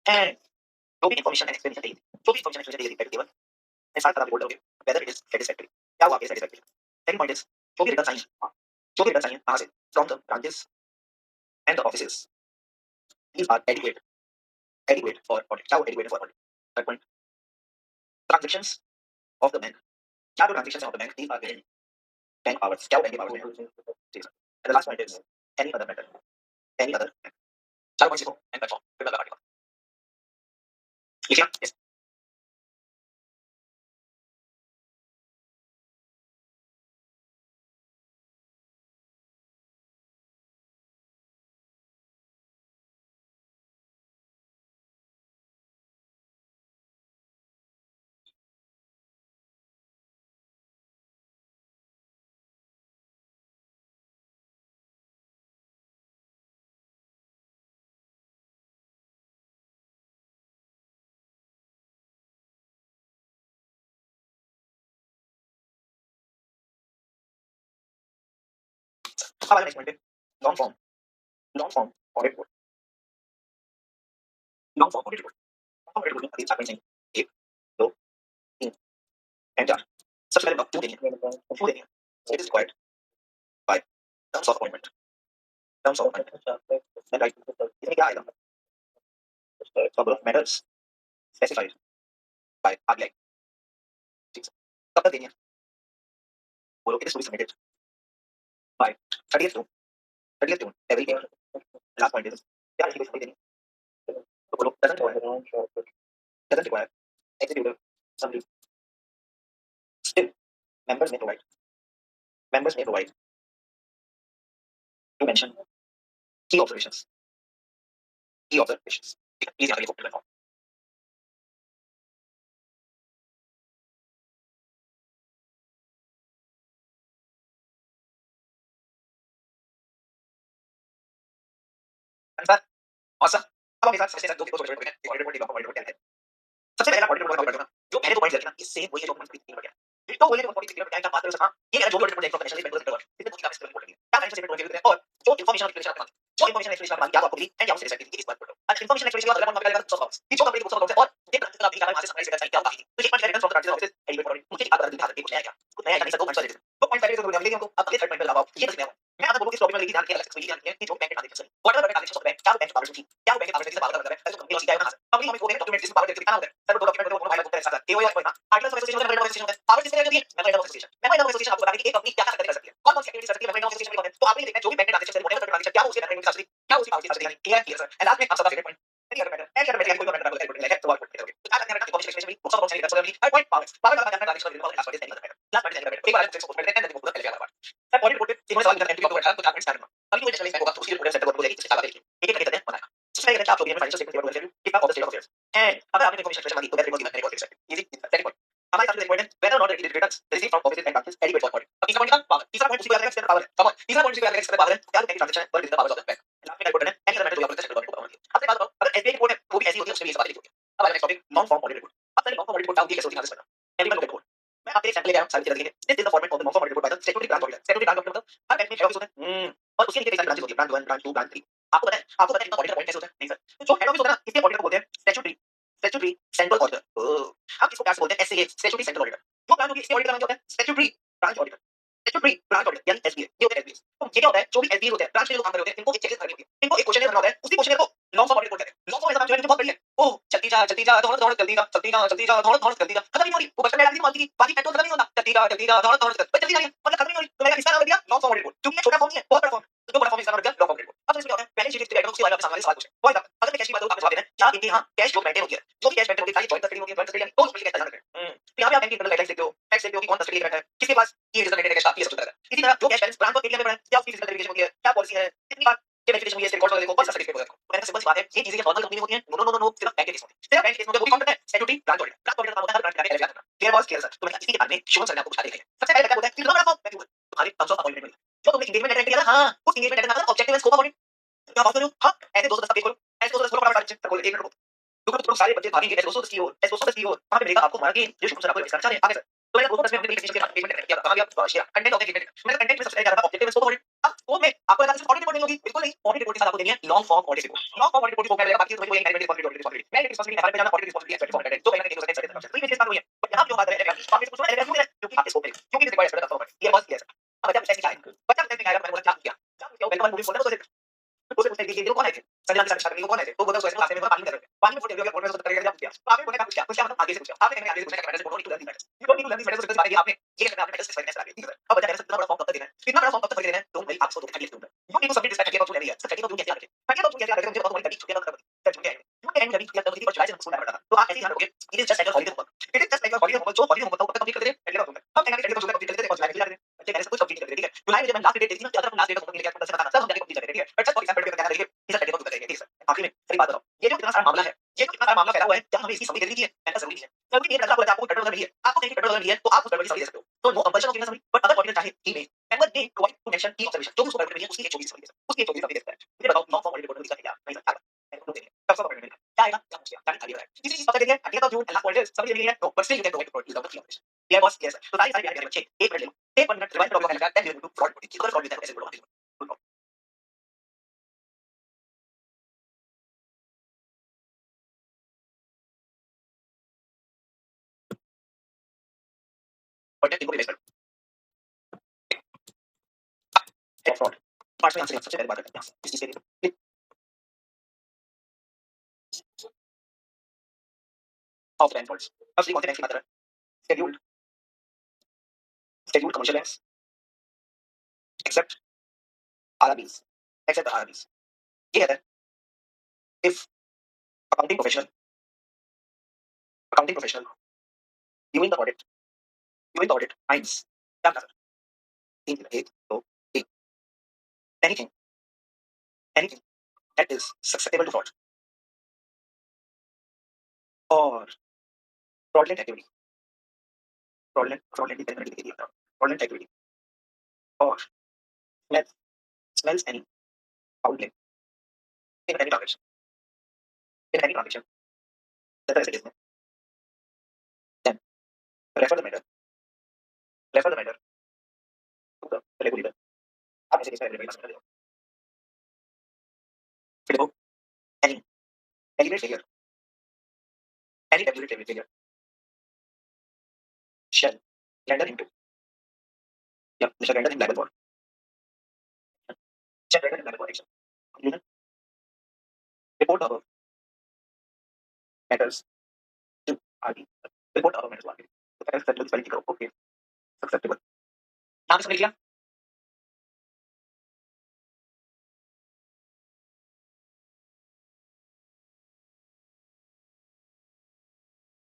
Speaker 2: and जो भी information and explanation दी जो भी information and explanation दी है केवल मैं साथ रिपोर्ट करोगे whether it is satisfactory क्या हुआ आपके satisfactory। second point is जो भी रिटर्न चाहिए कहां से from the branches and the offices these are adequate for audit क्या adequate for audit। third point transactions of the bank क्या जो transactions of the bank these are within bank powers क्या bank powers में ठीक है। and the last point is any other matter चार points लिखो and confirm फिर मैं लगाऊंगा लिखिए यस। अब आगे नेक्स्ट पॉइंट पे long form audit report long form audit report में अभी चार पॉइंट चाहिए 1 2 3 एंड 4 सबसे पहले क्यों देंगे it is required by terms of appointment then right इसमें क्या आएगा सब मैटर्स स्पेसिफाइड बाय आरबीआई ठीक है कब तक देंगे बोलो it is to be submitted by 30th June every year last point is क्या लिखिए देंगे तो बोलो doesn't require executive summary still members may provide to mention key observations ठीक है प्लीज यहाँ पे लिखो प्लेटफॉर्म सर और सर अब हम इस बात समझते हैं दो छोटे छोटे ऑडिट रिपोर्ट क्या है। सबसे पहला ऑडिट रिपोर्ट का ना जो पहले 2 पॉइंट्स लिखे ना ये सेम वही है जो 1.3 नंबर क्या तो बोले 1.3 नंबर क्या बात करो सर। हां ये जो भी ऑडिट रिपोर्ट है प्रोफेशनल बैंक सेंटर इसमें पूरी काफी रिपोर्ट है क्या फाइनेंशियल स्टेटमेंट रिपोर्ट है और जो इंफॉर्मेशन एक्सप्लेनेशन आपके जो इंफॉर्मेशन एक्सप्लेनेशन आपके क्या आपको मिली एंड या उससे रिस्पेक्टिव इस बात को आज इंफॉर्मेशन एक्सप्लेनेशन का अगला कौन लगेगा सॉफ्ट ये जो कंपनी को सॉफ्ट है और ये ब्रांच का भी क्या है से क्या होगा तो ये point return from the branches office edit audit मुझे बात करनी था कुछ नया क्या कुछ नया नहीं सर 2 पॉइंट दो पॉइंट पहले तो बोलिए हमको अब अगले थर्ड पॉइंट पे लगाओ ये देखते हैं मैं अगर बोलूं कि प्रॉब्लम लेके ध्यान के अलग से ध्यान कि जो bank transaction what are the transaction of the bank क्या बैंक पावर थी क्या बैंक पावर थी से बात कर रहा है तो कंपनी लॉस क्या है अब हमें वो डॉक्यूमेंट जिसमें पावर कितना होता है सर वो डॉक्यूमेंट को फाइल होता है साथ केओआई होता है आर्टिकल ऑफ एसोसिएशन में एसोसिएशन होता है पावर किसने दी memorandum of association memorandum of association आपको बताएगी कि एक कंपनी क्या कर सकती है कौन कौन सी एक्टिविटी कर सकती है मेमोरेंडम ऑफ एसोसिएशन में तो आपने देखना जो भी बैंक ट्रांजैक्शन है व्हाटएवर ट्रांजैक्शन क्या उसके मेमोरेंडम की क्या उसकी पावर की सकती है क्लियर सर एंड लास्ट में आप सबका favourite point any other matter कोई मैटर आपको एडिट लाइक तो वर्क करोगे तो आज मैंने इंफॉर्मेशन एक्सप्लेनेशन भी बहुत बहुत सही हर पॉइंट पावर का मैटर ट्रांजैक्शन का लास्ट पॉइंट लास्ट पॉइंट एक बार चेक सपोर्ट करते हैं देन वो पहले वाला पार्ट सर ऑडिट रिपोर्ट पे सवाल करते हैं एंट्री ऑफ द तो 4 मिनट स्टार्ट अभी कोई नेशनल बैंक होगा तो उसकी रिपोर्ट सेंटर को बोलेगी इससे आगे एक एक करते हैं बताएगा सबसे पहले आप जो भी फाइनेंशियल स्टेटमेंट रिपोर्ट रिव्यू कितना of the state of affairs and अगर आपने इंफॉर्मेशन एक्सप्लेनेशन मांगी तो that report given report except easy second point हमारे साथ रिपोर्ट है whether or not the returns received from offices and branches adequate for audit अब तीसरा पॉइंट का पावर तीसरा पॉइंट उसी पे आएगा पावर पावर तीसरा पॉइंट उसी पे आएगा एक्सपेक्ट पावर क्या बैंक ट्रांजैक्शन पर the power of the bank last में रिपोर्ट है एनी अदर मैटर जो आपको सेंटर को बताऊंगा अब बात करो अगर एसबीआई रिपोर्ट है वो भी ऐसी होती है उसमें भी इस बात लिखी होती है अब next topic non farm audit report अब पहले नॉन फॉर्म ऑडिट रिपोर्ट क्या होती है कैसे होती है एवरीवन रिपोर्ट मैं आपके एक सैंपल ले आया हूं सारी चीजें देखेंगे this is the format of the non farm audit report statutory branch auditor. Statutory branch auditor मतलब हर बैंक में हेड ऑफिस होता है और उसके नीचे कई सारी ब्रांचेस होती है, ब्रांच 1, ब्रांच 2, ब्रांच 3। आपको पता है इनका ऑडिटर अपॉइंट कैसे होता है? नहीं सर। तो जो हेड ऑफिस होता है ना, इसके ऑडिटर को बोलते हैं स्टैट्यूटरी सेंट्रल ऑडिटर। हम इसको प्यार से बोलते हैं एससीए, स्टैट्यूटरी सेंट्रल ऑडिटर। जो ब्रांच होगी इसके ऑडिटर का नाम क्या होता है? Statutory branch auditor. Statutory branch auditor यानी एसबीए, ये होता है एसबीए। तो ये क्या होता है? जो भी एसबीए होते हैं, ब्रांच के जो काम कर रहे होते हैं, इनको एक चेकलिस्ट करनी होती है। इनको एक क्वेश्चनर करना होता है, उसी क्वेश्चनर को लॉन्ग फॉर्म ऑडिट बोलते हैं। लॉन्ग फॉर्म ऐसा नाम जो है मुझे बहुत बढ़िया है। ओह चलती जा दौड़ दौड़ जल्दी जा, चलती जा दौड़ दौड़ जल्दी जा, खत्म नहीं हो रही। वो बचपन में डालती थी मालती की बाकी पेट्रोल खत्म नहीं होता, चलती जा दौड़ दौड़ चलती जा रही है, मतलब खत्म नहीं हो रही। तो मैंने इसका नाम दिया लॉन्ग फॉर्म ऑडिट बोल, क्योंकि ये छोटा फॉर्म नहीं है, बहुत बड़ा फॉर्म। तो जो बड़ा फॉर्म इसका नाम दिया लॉन्ग फॉर्म ऑडिट बोल। अब इसमें क्या होता है? बैलेंस शीट के उसके बारे में आपके सामने सवाल पूछे। वो अगर मैं कैश की बात करूं, आपको जवाब देना है क्या इनके यहाँ कैश जो मेंटेन होती है, जो भी कैश मेंटेन होती है, सारी जॉइंट कस्टडी होती है, जॉइंट कस्टडी यानी दो लोग मिलकर कैश ध्यान रखें। तो यहाँ पे आप बैंक की इंटरनल गाइडलाइंस देखते हो, टैक्स देखते हो कि कौन कस्टडी बैठा है, किसके पास ये रिजल्ट मेंटेन कैश का, ये सब चलता है। इसी तरह जो कैश बैलेंस ब्रांच और एटीएम में पड़ा है, क्या उसकी फिजिकल वेरिफिकेशन होती है, क्या पॉलिसी है, कितनी बार ये वेरिफिकेशन हुई है, इसके रिकॉर्ड्स वगैरह देखो, कौन सा सर्टिफिकेट होगा। तो मैंने सिंपल सी बात है, ये चीजें क्या नॉर्मल कंपनी में होती हैं? नो नो नो नो, सिर्फ बैंक के केस में होती है। सिर्फ बैंक के केस में वो भी कौन करता है? Statutory branch auditor. Branch auditor का काम होता है हर ब्रांच का अलग करना। Clear boss, clear sir. तो मैं इसी के बारे में शुभम सर ने आपको कुछ आगे लिखे। सबसे पहले क्या होता है कि बड़ा फॉर्म मैं क्यों तुम्हारे टर्म्स ऑफ अपॉइंटमेंट में जो तुमने एंगेजमेंट लेटर किया था, हां उस एंगेजमेंट लेटर का objective and scope of audit क्या बात कर रहे हो? हां ऐसे 210 पेज खोलो, ऐसे 210 खोलो, फटाफट खोलो, एक मिनट रुको। तो सारे बच्चे भागेंगे ऐसे 210 की ओर, ऐसे 210 की ओर। वहां पे मिलेगा आपको मार्क के जो शुभम सर आपको रिवाइज करना चाह रहे हैं। आगे सर तो मैंने 210 में हमने एक सेशन के एंगेजमेंट किया था। कहां गया शेयर कंटेंट ऑफ एंगेजमेंट। मैंने कंटेंट में सबसे पहले क्या था? Objective and scope of audit. अब स्कोप में आपको लगा सिर्फ ऑडिट रिपोर्ट नहीं होगी, बिल्कुल नहीं। ऑडिट रिपोर्ट के साथ आपको देनी है long form audit report. Long form audit report को क्या रहेगा? बाकी तो वही management responsibility management responsibility FR पे जाना, audit responsibility expected for direct जो कहीं ना कहीं हो सकता है। तो ये चीज बात हुई है। बट यहां जो बात कर रहे हैं आप इसको सुनो, एलिमेंट में क्योंकि आपके स्कोप में क्योंकि रिक्वायर्ड है फॉर्मेट ये बस क्लियर है। अब बच्चा पूछता है कि क्या है? बच्चा पूछता है कि क्या है? मैंने बोला क्या किया? क्या किया? बैंक वाला मूवी बोलता है तो उसे पूछते हैं कि ये कौन है? संजना के साथ कौन है? तो बोलता है उसको क्लास में पानी में कर रहे हैं। पानी में फुट गया, बोर्ड में उसको करेगा क्या पूछा? तो आपने बोला क्या पूछा? पूछा मतलब आगे से पूछा। आपने कहना आगे से पूछा क्या matter don't need to learn matters. You don't need to learn matters because आपने ये करना आपने मैटर्स स्पेसिफाई करना है। ठीक है। अब बच्चा कहता है इतना बड़ा फॉर्म कब तक देना है? इतना बड़ा फॉर्म कब तक देना है? तो भाई आपको तो थर्टी दूंगा। You need to submit this by 30th of June every year। Sir 30th of June कैसे आ रखे? 30th of June कैसे आ रखे? मुझे बताओ तुम्हारी तरीख छुट्टियां कब थी? सर जून में आएंगे। जून में आएंगे अभी या तब पर जुलाई से स्कूल में पढ़ा था। तो आप ऐसे ही ध्यान रखोगे it is just like a holiday homework. It is just like a holiday homework. जो हॉलिडे होमवर्क को कंप्लीट कर दे 30th of June में। हम कहेंगे 30th of June में कंप्लीट कर देते हैं और जुलाई में दिला देते हैं। बच्चे कहने से कुछ कंप्लीट कर देते हैं। ठीक है। जुलाई में जब मैं लास्ट डेट देती थी ना, अगर हम लास्ट डेट को लेके आपको बता तब हम जाके कंप्लीट कर देते हैं। ठीक है। बट जस्ट फॉर एग्जांपल पे कहना देखिए इस 30th of June करेंगे। ठीक है सर। आखिरी में सही बात बताओ, ये जो इतना सारा मामला है, ये जो इतना सारा मामला फैला हुआ है, क्या हमें इसकी समरी देनी चाहिए? ऐसा जरूरी नहीं है। जरूरी नहीं है मतलब आपको पेट्रोल नहीं है, आपको कहीं पेट्रोल नहीं है तो आप उस गड़बड़ी से समझ सकते हो। तो no compulsion of giving summary, but अगर ऑडिटर चाहे ही में and they provide to mention की ऑब्जर्वेशन जो भी उसको पेपर में है उसकी एक छोटी सी समरी है, उसकी एक छोटी सी समरी देता है। मुझे बताओ नॉन फॉर्म ऑडिट रिपोर्ट में दिखता है क्या? नहीं सर, क्या है? तब सब ऑडिट में क्या आएगा? क्या पूछेगा? क्या खाली है? किसी चीज पता देंगे अगले तो जून लास्ट ऑडिट समरी देनी है no but still you can provide report without clear objection. Clear boss? Yes sir. तो सारी प्यारे बच्चे 1 मिनट ले लो, 1 मिनट रिवाइज करो लगा 10 मिनट टू फ्रॉड रिपोर्ट की। अगर फ्रॉड देता है कैसे बोलो? और इनको भी बेस करो। फ्रॉड पार्ट में आंसर सबसे पहले बात करते हैं इस चीज के लिए ऑफ बैंक फॉल्ट्स। अब कौन से बैंक की बात कर रहा है? Scheduled commercial banks except RRBs, except RRBs. ये कहता है if accounting professional during the audit finds क्या कर तीन चीजें, एक दो तीन anything anything that is susceptible to fraud और फ्रॉडलेंट एक्टिविटी फ्रॉडलेंट एक्टिविटी और smells any foul play in any transaction that is business, then refer the matter to the regulator। आप ऐसे किसका regulator समझ रहे हो? फिर देखो any deliberate failure shall render into shall render him liable for action। Conclusion, report the above matters to RB। report the above matters to RB। तो पहले settle this करो ओके acceptable। यहाँ पे समझ लिया?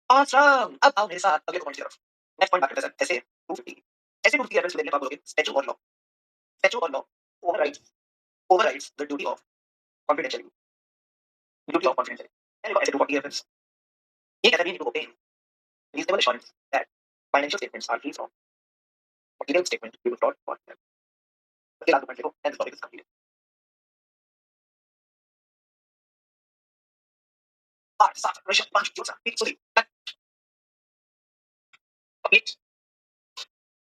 Speaker 2: awesome। अब आओ मेरे साथ अगले पॉइंट की तरफ। नेक्स्ट पॉइंट बात करते हैं सर ऐसे 250 ऐसे 250 रेफरेंस देखने पर आप बोलोगे स्टैच्यू और law overrides the duty of confidentiality। And ऐसे 240 रेफरेंस ये कहता है we need to obtain reasonable assurance that financial statements are free from material statement due to fraud or error। उसके बाद पॉइंट देखो and the topic is completed। Part 7 Russian punch use peacefully complete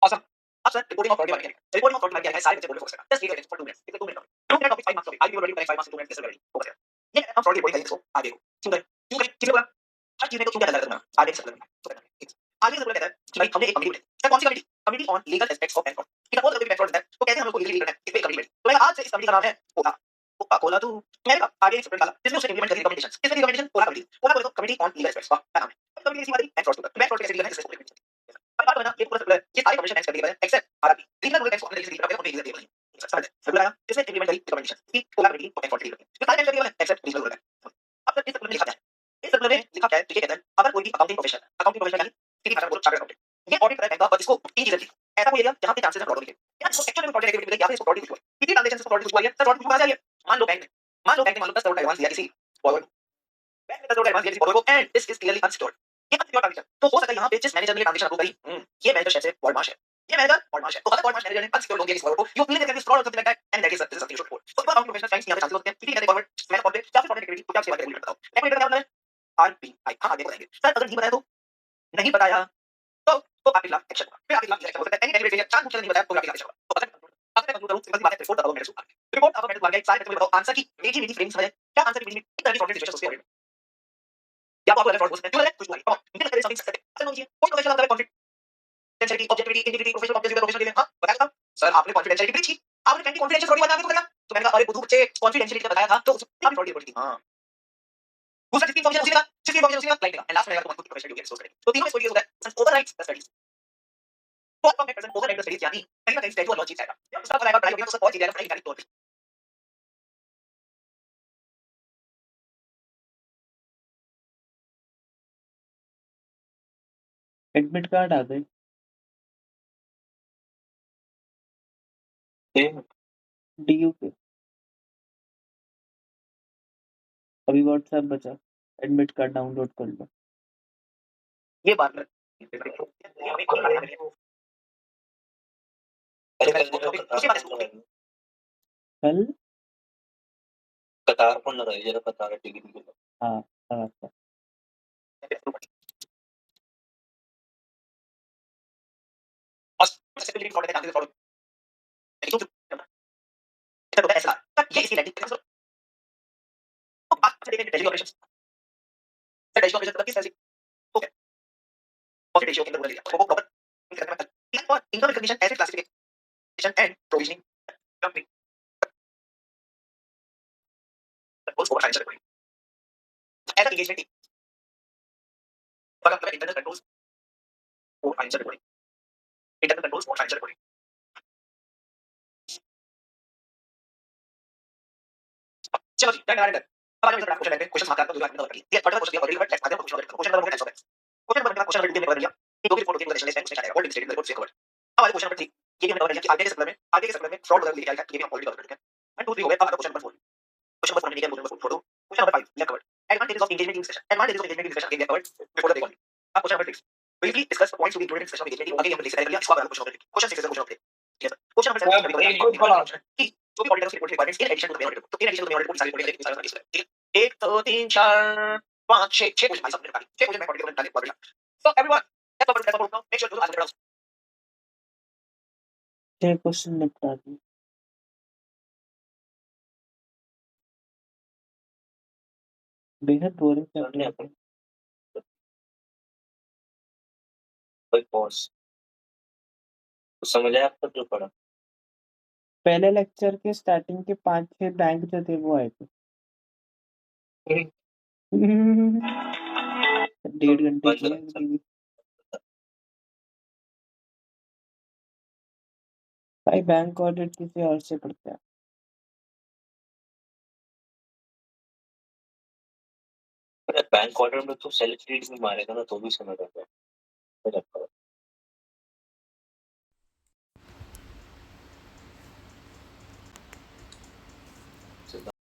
Speaker 2: awesome। अब sir reporting of fraud के बारे में reporting of fraud के बारे में सारे बच्चे बोल फोकस करना just 3 minutes for 2 minutes it's 2 minute don't get topic 5 marks I will be ready 5 marks 2 minutes just ready focus ये हम फ्रॉड रिपोर्टिंग करेंगे इसको आगे को क्यों करें किसी को हर चीज में तो क्यों क्या करना आगे से करना आगे से बोला कहता है कि भाई हमने एक कमिटी बनाई कौन सी committee committee on legal aspects of bank fraud कि सपोज अगर बैंक फ्रॉड है तो कैसे हम उसको लीगली करना है इस पे कमिटी बनी तो मैं आज से इस कमिटी का नाम है कोका कोका कोला तू मैंने आगे एक सेपरेट डाला जिसमें उसने इंप्लीमेंट करी रिकमेंडेशंस किसने recommendation Cola committee committee on legal aspects का नाम है कमिटी ऐसी बात है बैंक फ्रॉड कैसे डील है इससे बात करना ये पूरा सर्कुलर ये सारे कमीशन टैक्स कर दिए गए except RB regional rule tax को हमने रीजनल अपने रीजनल दिए समझ है सर्कुलर आया जिसने इंप्लीमेंट करी रिकमेंडेशन की कोलैबोरेटिव बैंक फ्रॉड डील ये सारे टैक्स कर दिए गए एक्सेप्ट रीजनल रूल अब तक इस सर्कुलर में लिखा क्या है इस सर्कुलर में लिखा क्या है देखिए कहते हैं अगर कोई भी अकाउंटिंग प्रोफेशनल यानी सीधी भाषा में बोलो चार्टर्ड अकाउंटेंट ये ऑडिट कर रहा है बैंक का पर इसको तीन चीजें थी ऐसा कोई एरिया जहां पे चांसेस है फ्रॉड होने के यार इसको एक्चुअली फ्रॉड एक्टिविटी मिलेगी या फिर इसको फ्रॉड हुआ कितनी ट्रांजैक्शन से फ्रॉड हुआ है सर फ्रॉड कहां से आई है मान लो बैंक ने मान लो 10 करोड़ एडवांस दिया किसी फॉरवर्ड बैंक ने 10 करोड़ एडवांस दिया किसी फॉरवर्ड को and this is clearly unsecured ये अनसिक्योर्ड ट्रांजैक्शन तो हो सकता है यहां पे जिस मैनेजर ने ये ट्रांजैक्शन अप्रूव करी ये मैनेजर शायद से बॉडमाश है ये मैनेजर बॉडमाश है तो अगर बॉडमाश मैनेजर ने अनसिक्योर्ड लोन दिया किसी फॉरवर्ड को यू क्लियरली कैन फ्रॉड और something like that and that is something you should report तो अकाउंट प्रोफेशनल साइंस यहां पे चांसेस होते हैं किसी कहते हैं फॉरवर्ड मैंने फॉरवर्ड या फिर फ्रॉड एक्टिविटी तो क्या सेवा करेंगे बताओ एक्टिविटी का मतलब है आरबीआई हां आगे बताएंगे सर अगर नहीं बताया तो नहीं बताया तो आपके खिलाफ एक्शन होगा फिर आपके खिलाफ एक्शन हो सकता है एनी कैंडिडेट चार पूछने नहीं बताया तो आपके खिलाफ एक्शन होगा तो अगर कंक्लूड करूं सिंपल सी बात है रिपोर्ट बताओ मेरे से रिपोर्ट आपको मैंने मांगा एक सारे बताओ आंसर की मीठी मीठी फ्रेमिंग समझ क्या आंसर की मीठी मीठी तरह की फ्रॉड सिचुएशन उसके बारे में या तो आपको लगे फ्रॉड हो सकता है क्यों लगे कुछ नहीं कम ऑन मुझे लगता है समथिंग सस्पेक्ट ऐसा नहीं है कोई प्रोफेशनल अंदर कॉन्फिडेंशियलिटी ऑब्जेक्टिविटी इंटीग्रिटी प्रोफेशनल के लिए हां बताया था सर आपने कॉन्फिडेंशियलिटी ब्रीच की आपने कहती कॉन्फिडेंशियल फ्रॉड बनाने को करेगा तो मैंने कहा अरे बुद्धू बच्चे कॉन्फिडेंशियलिटी का बताया था तो उसने फ्रॉड रिपोर्ट की हां दूसरा जितनी इन्फॉर्मेशन उसी का जितनी इन्फॉर्मेशन उसी का क्लाइंट का एंड लास्ट में अगर तुम प्रोफेशनल ड्यूटी एक्सपोज करेंगे तो तीनों में कोई होता है ओवरराइट्स द स्टडीज तो आपका प्रेजेंट ओवरराइट द स्टडीज यानी कहीं ना कहीं स्टैच्यू और लॉजिक आएगा जब उसका बनाएगा पढ़ाई होगी तो उसका बहुत चीज आएगा पढ़ाई डायरेक्ट तौर पे
Speaker 1: एडमिट कार्ड आ गए डीयू पे अभी व्हाट्सएप बचा एडमिट कार्ड डाउनलोड कर लो
Speaker 2: ये बात है
Speaker 1: कल
Speaker 3: कतार पण लगाई जरा कतार टिकट की
Speaker 1: हाँ अच्छा
Speaker 2: एक्सेसिबिलिटी फ्रॉड का चांसेस फ्रॉड तो ऐसा ये इसकी रेटिंग तो बात से देखेंगे treasury operations sir treasury operation किस तरह से ओके प्रॉफिट रेशियो के अंदर बोला गया वो proper income recognition asset classification and provisioning company controls over financial reporting as engagement team for मतलब internal controls over financial reporting internal controls over financial reporting चलो जी डन डन अब आगे क्वेश्चन लेते हैं क्वेश्चन मार्क आपको दो minute कर दिया पर्टिकुलर क्वेश्चन ऑलरेडी बट आगे question number 1 question number 1 question number 2 में कर दिया एक दो भी रिपोर्ट होती है नेशनल बैंक उसमें क्या है ऑल स्टेट रिपोर्ट से कवर अब आगे क्वेश्चन नंबर 3 ये भी हमने कवर किया कि आगे के सर्कुलर में फ्रॉड वगैरह लेके आएगा ये भी हम ऑलरेडी कवर कर चुके हैं 1 2 3 हो गए अब क्वेश्चन नंबर 4 क्वेश्चन नंबर 4 हमने किया question number 4 photo question number 5 ये cover advantages of engagement in discussion advantages of engagement in discussion again covered before the recording अब question number 6 briefly discuss the points to be included in discussion of engagement आगे हम discuss कर लिया इसको अब question number 8 question 6 से question number 8 ठीक है क्वेश्चन नंबर 7 भी करेंगे जो भी auditors report requirements in addition to the main audit तो in addition to the main audit सारी रिपोर्टिंग करेंगे सारा ठीक है 1 2 3 4 5 6 6 क्वेश्चन भाई सब मेरे 6 क्वेश्चन मैं ऑडिट करने डाले so everyone that's all now make sure to answer the
Speaker 1: 6 question निपटा दिए बेहद बोरिंग चैप्टर है
Speaker 3: कोई पॉज तो समझ आया आपको जो पढ़ा
Speaker 1: पहले लेक्चर के स्टार्टिंग के 5-6 बैंक जो थे वो आए थे 1.5 घंटे की भाई बैंक ऑडिट किसी और से पढ़ते हैं
Speaker 3: बैंक ऑर्डर में तो सेल्फ रीड भी मारेगा ना तो भी समझ आता है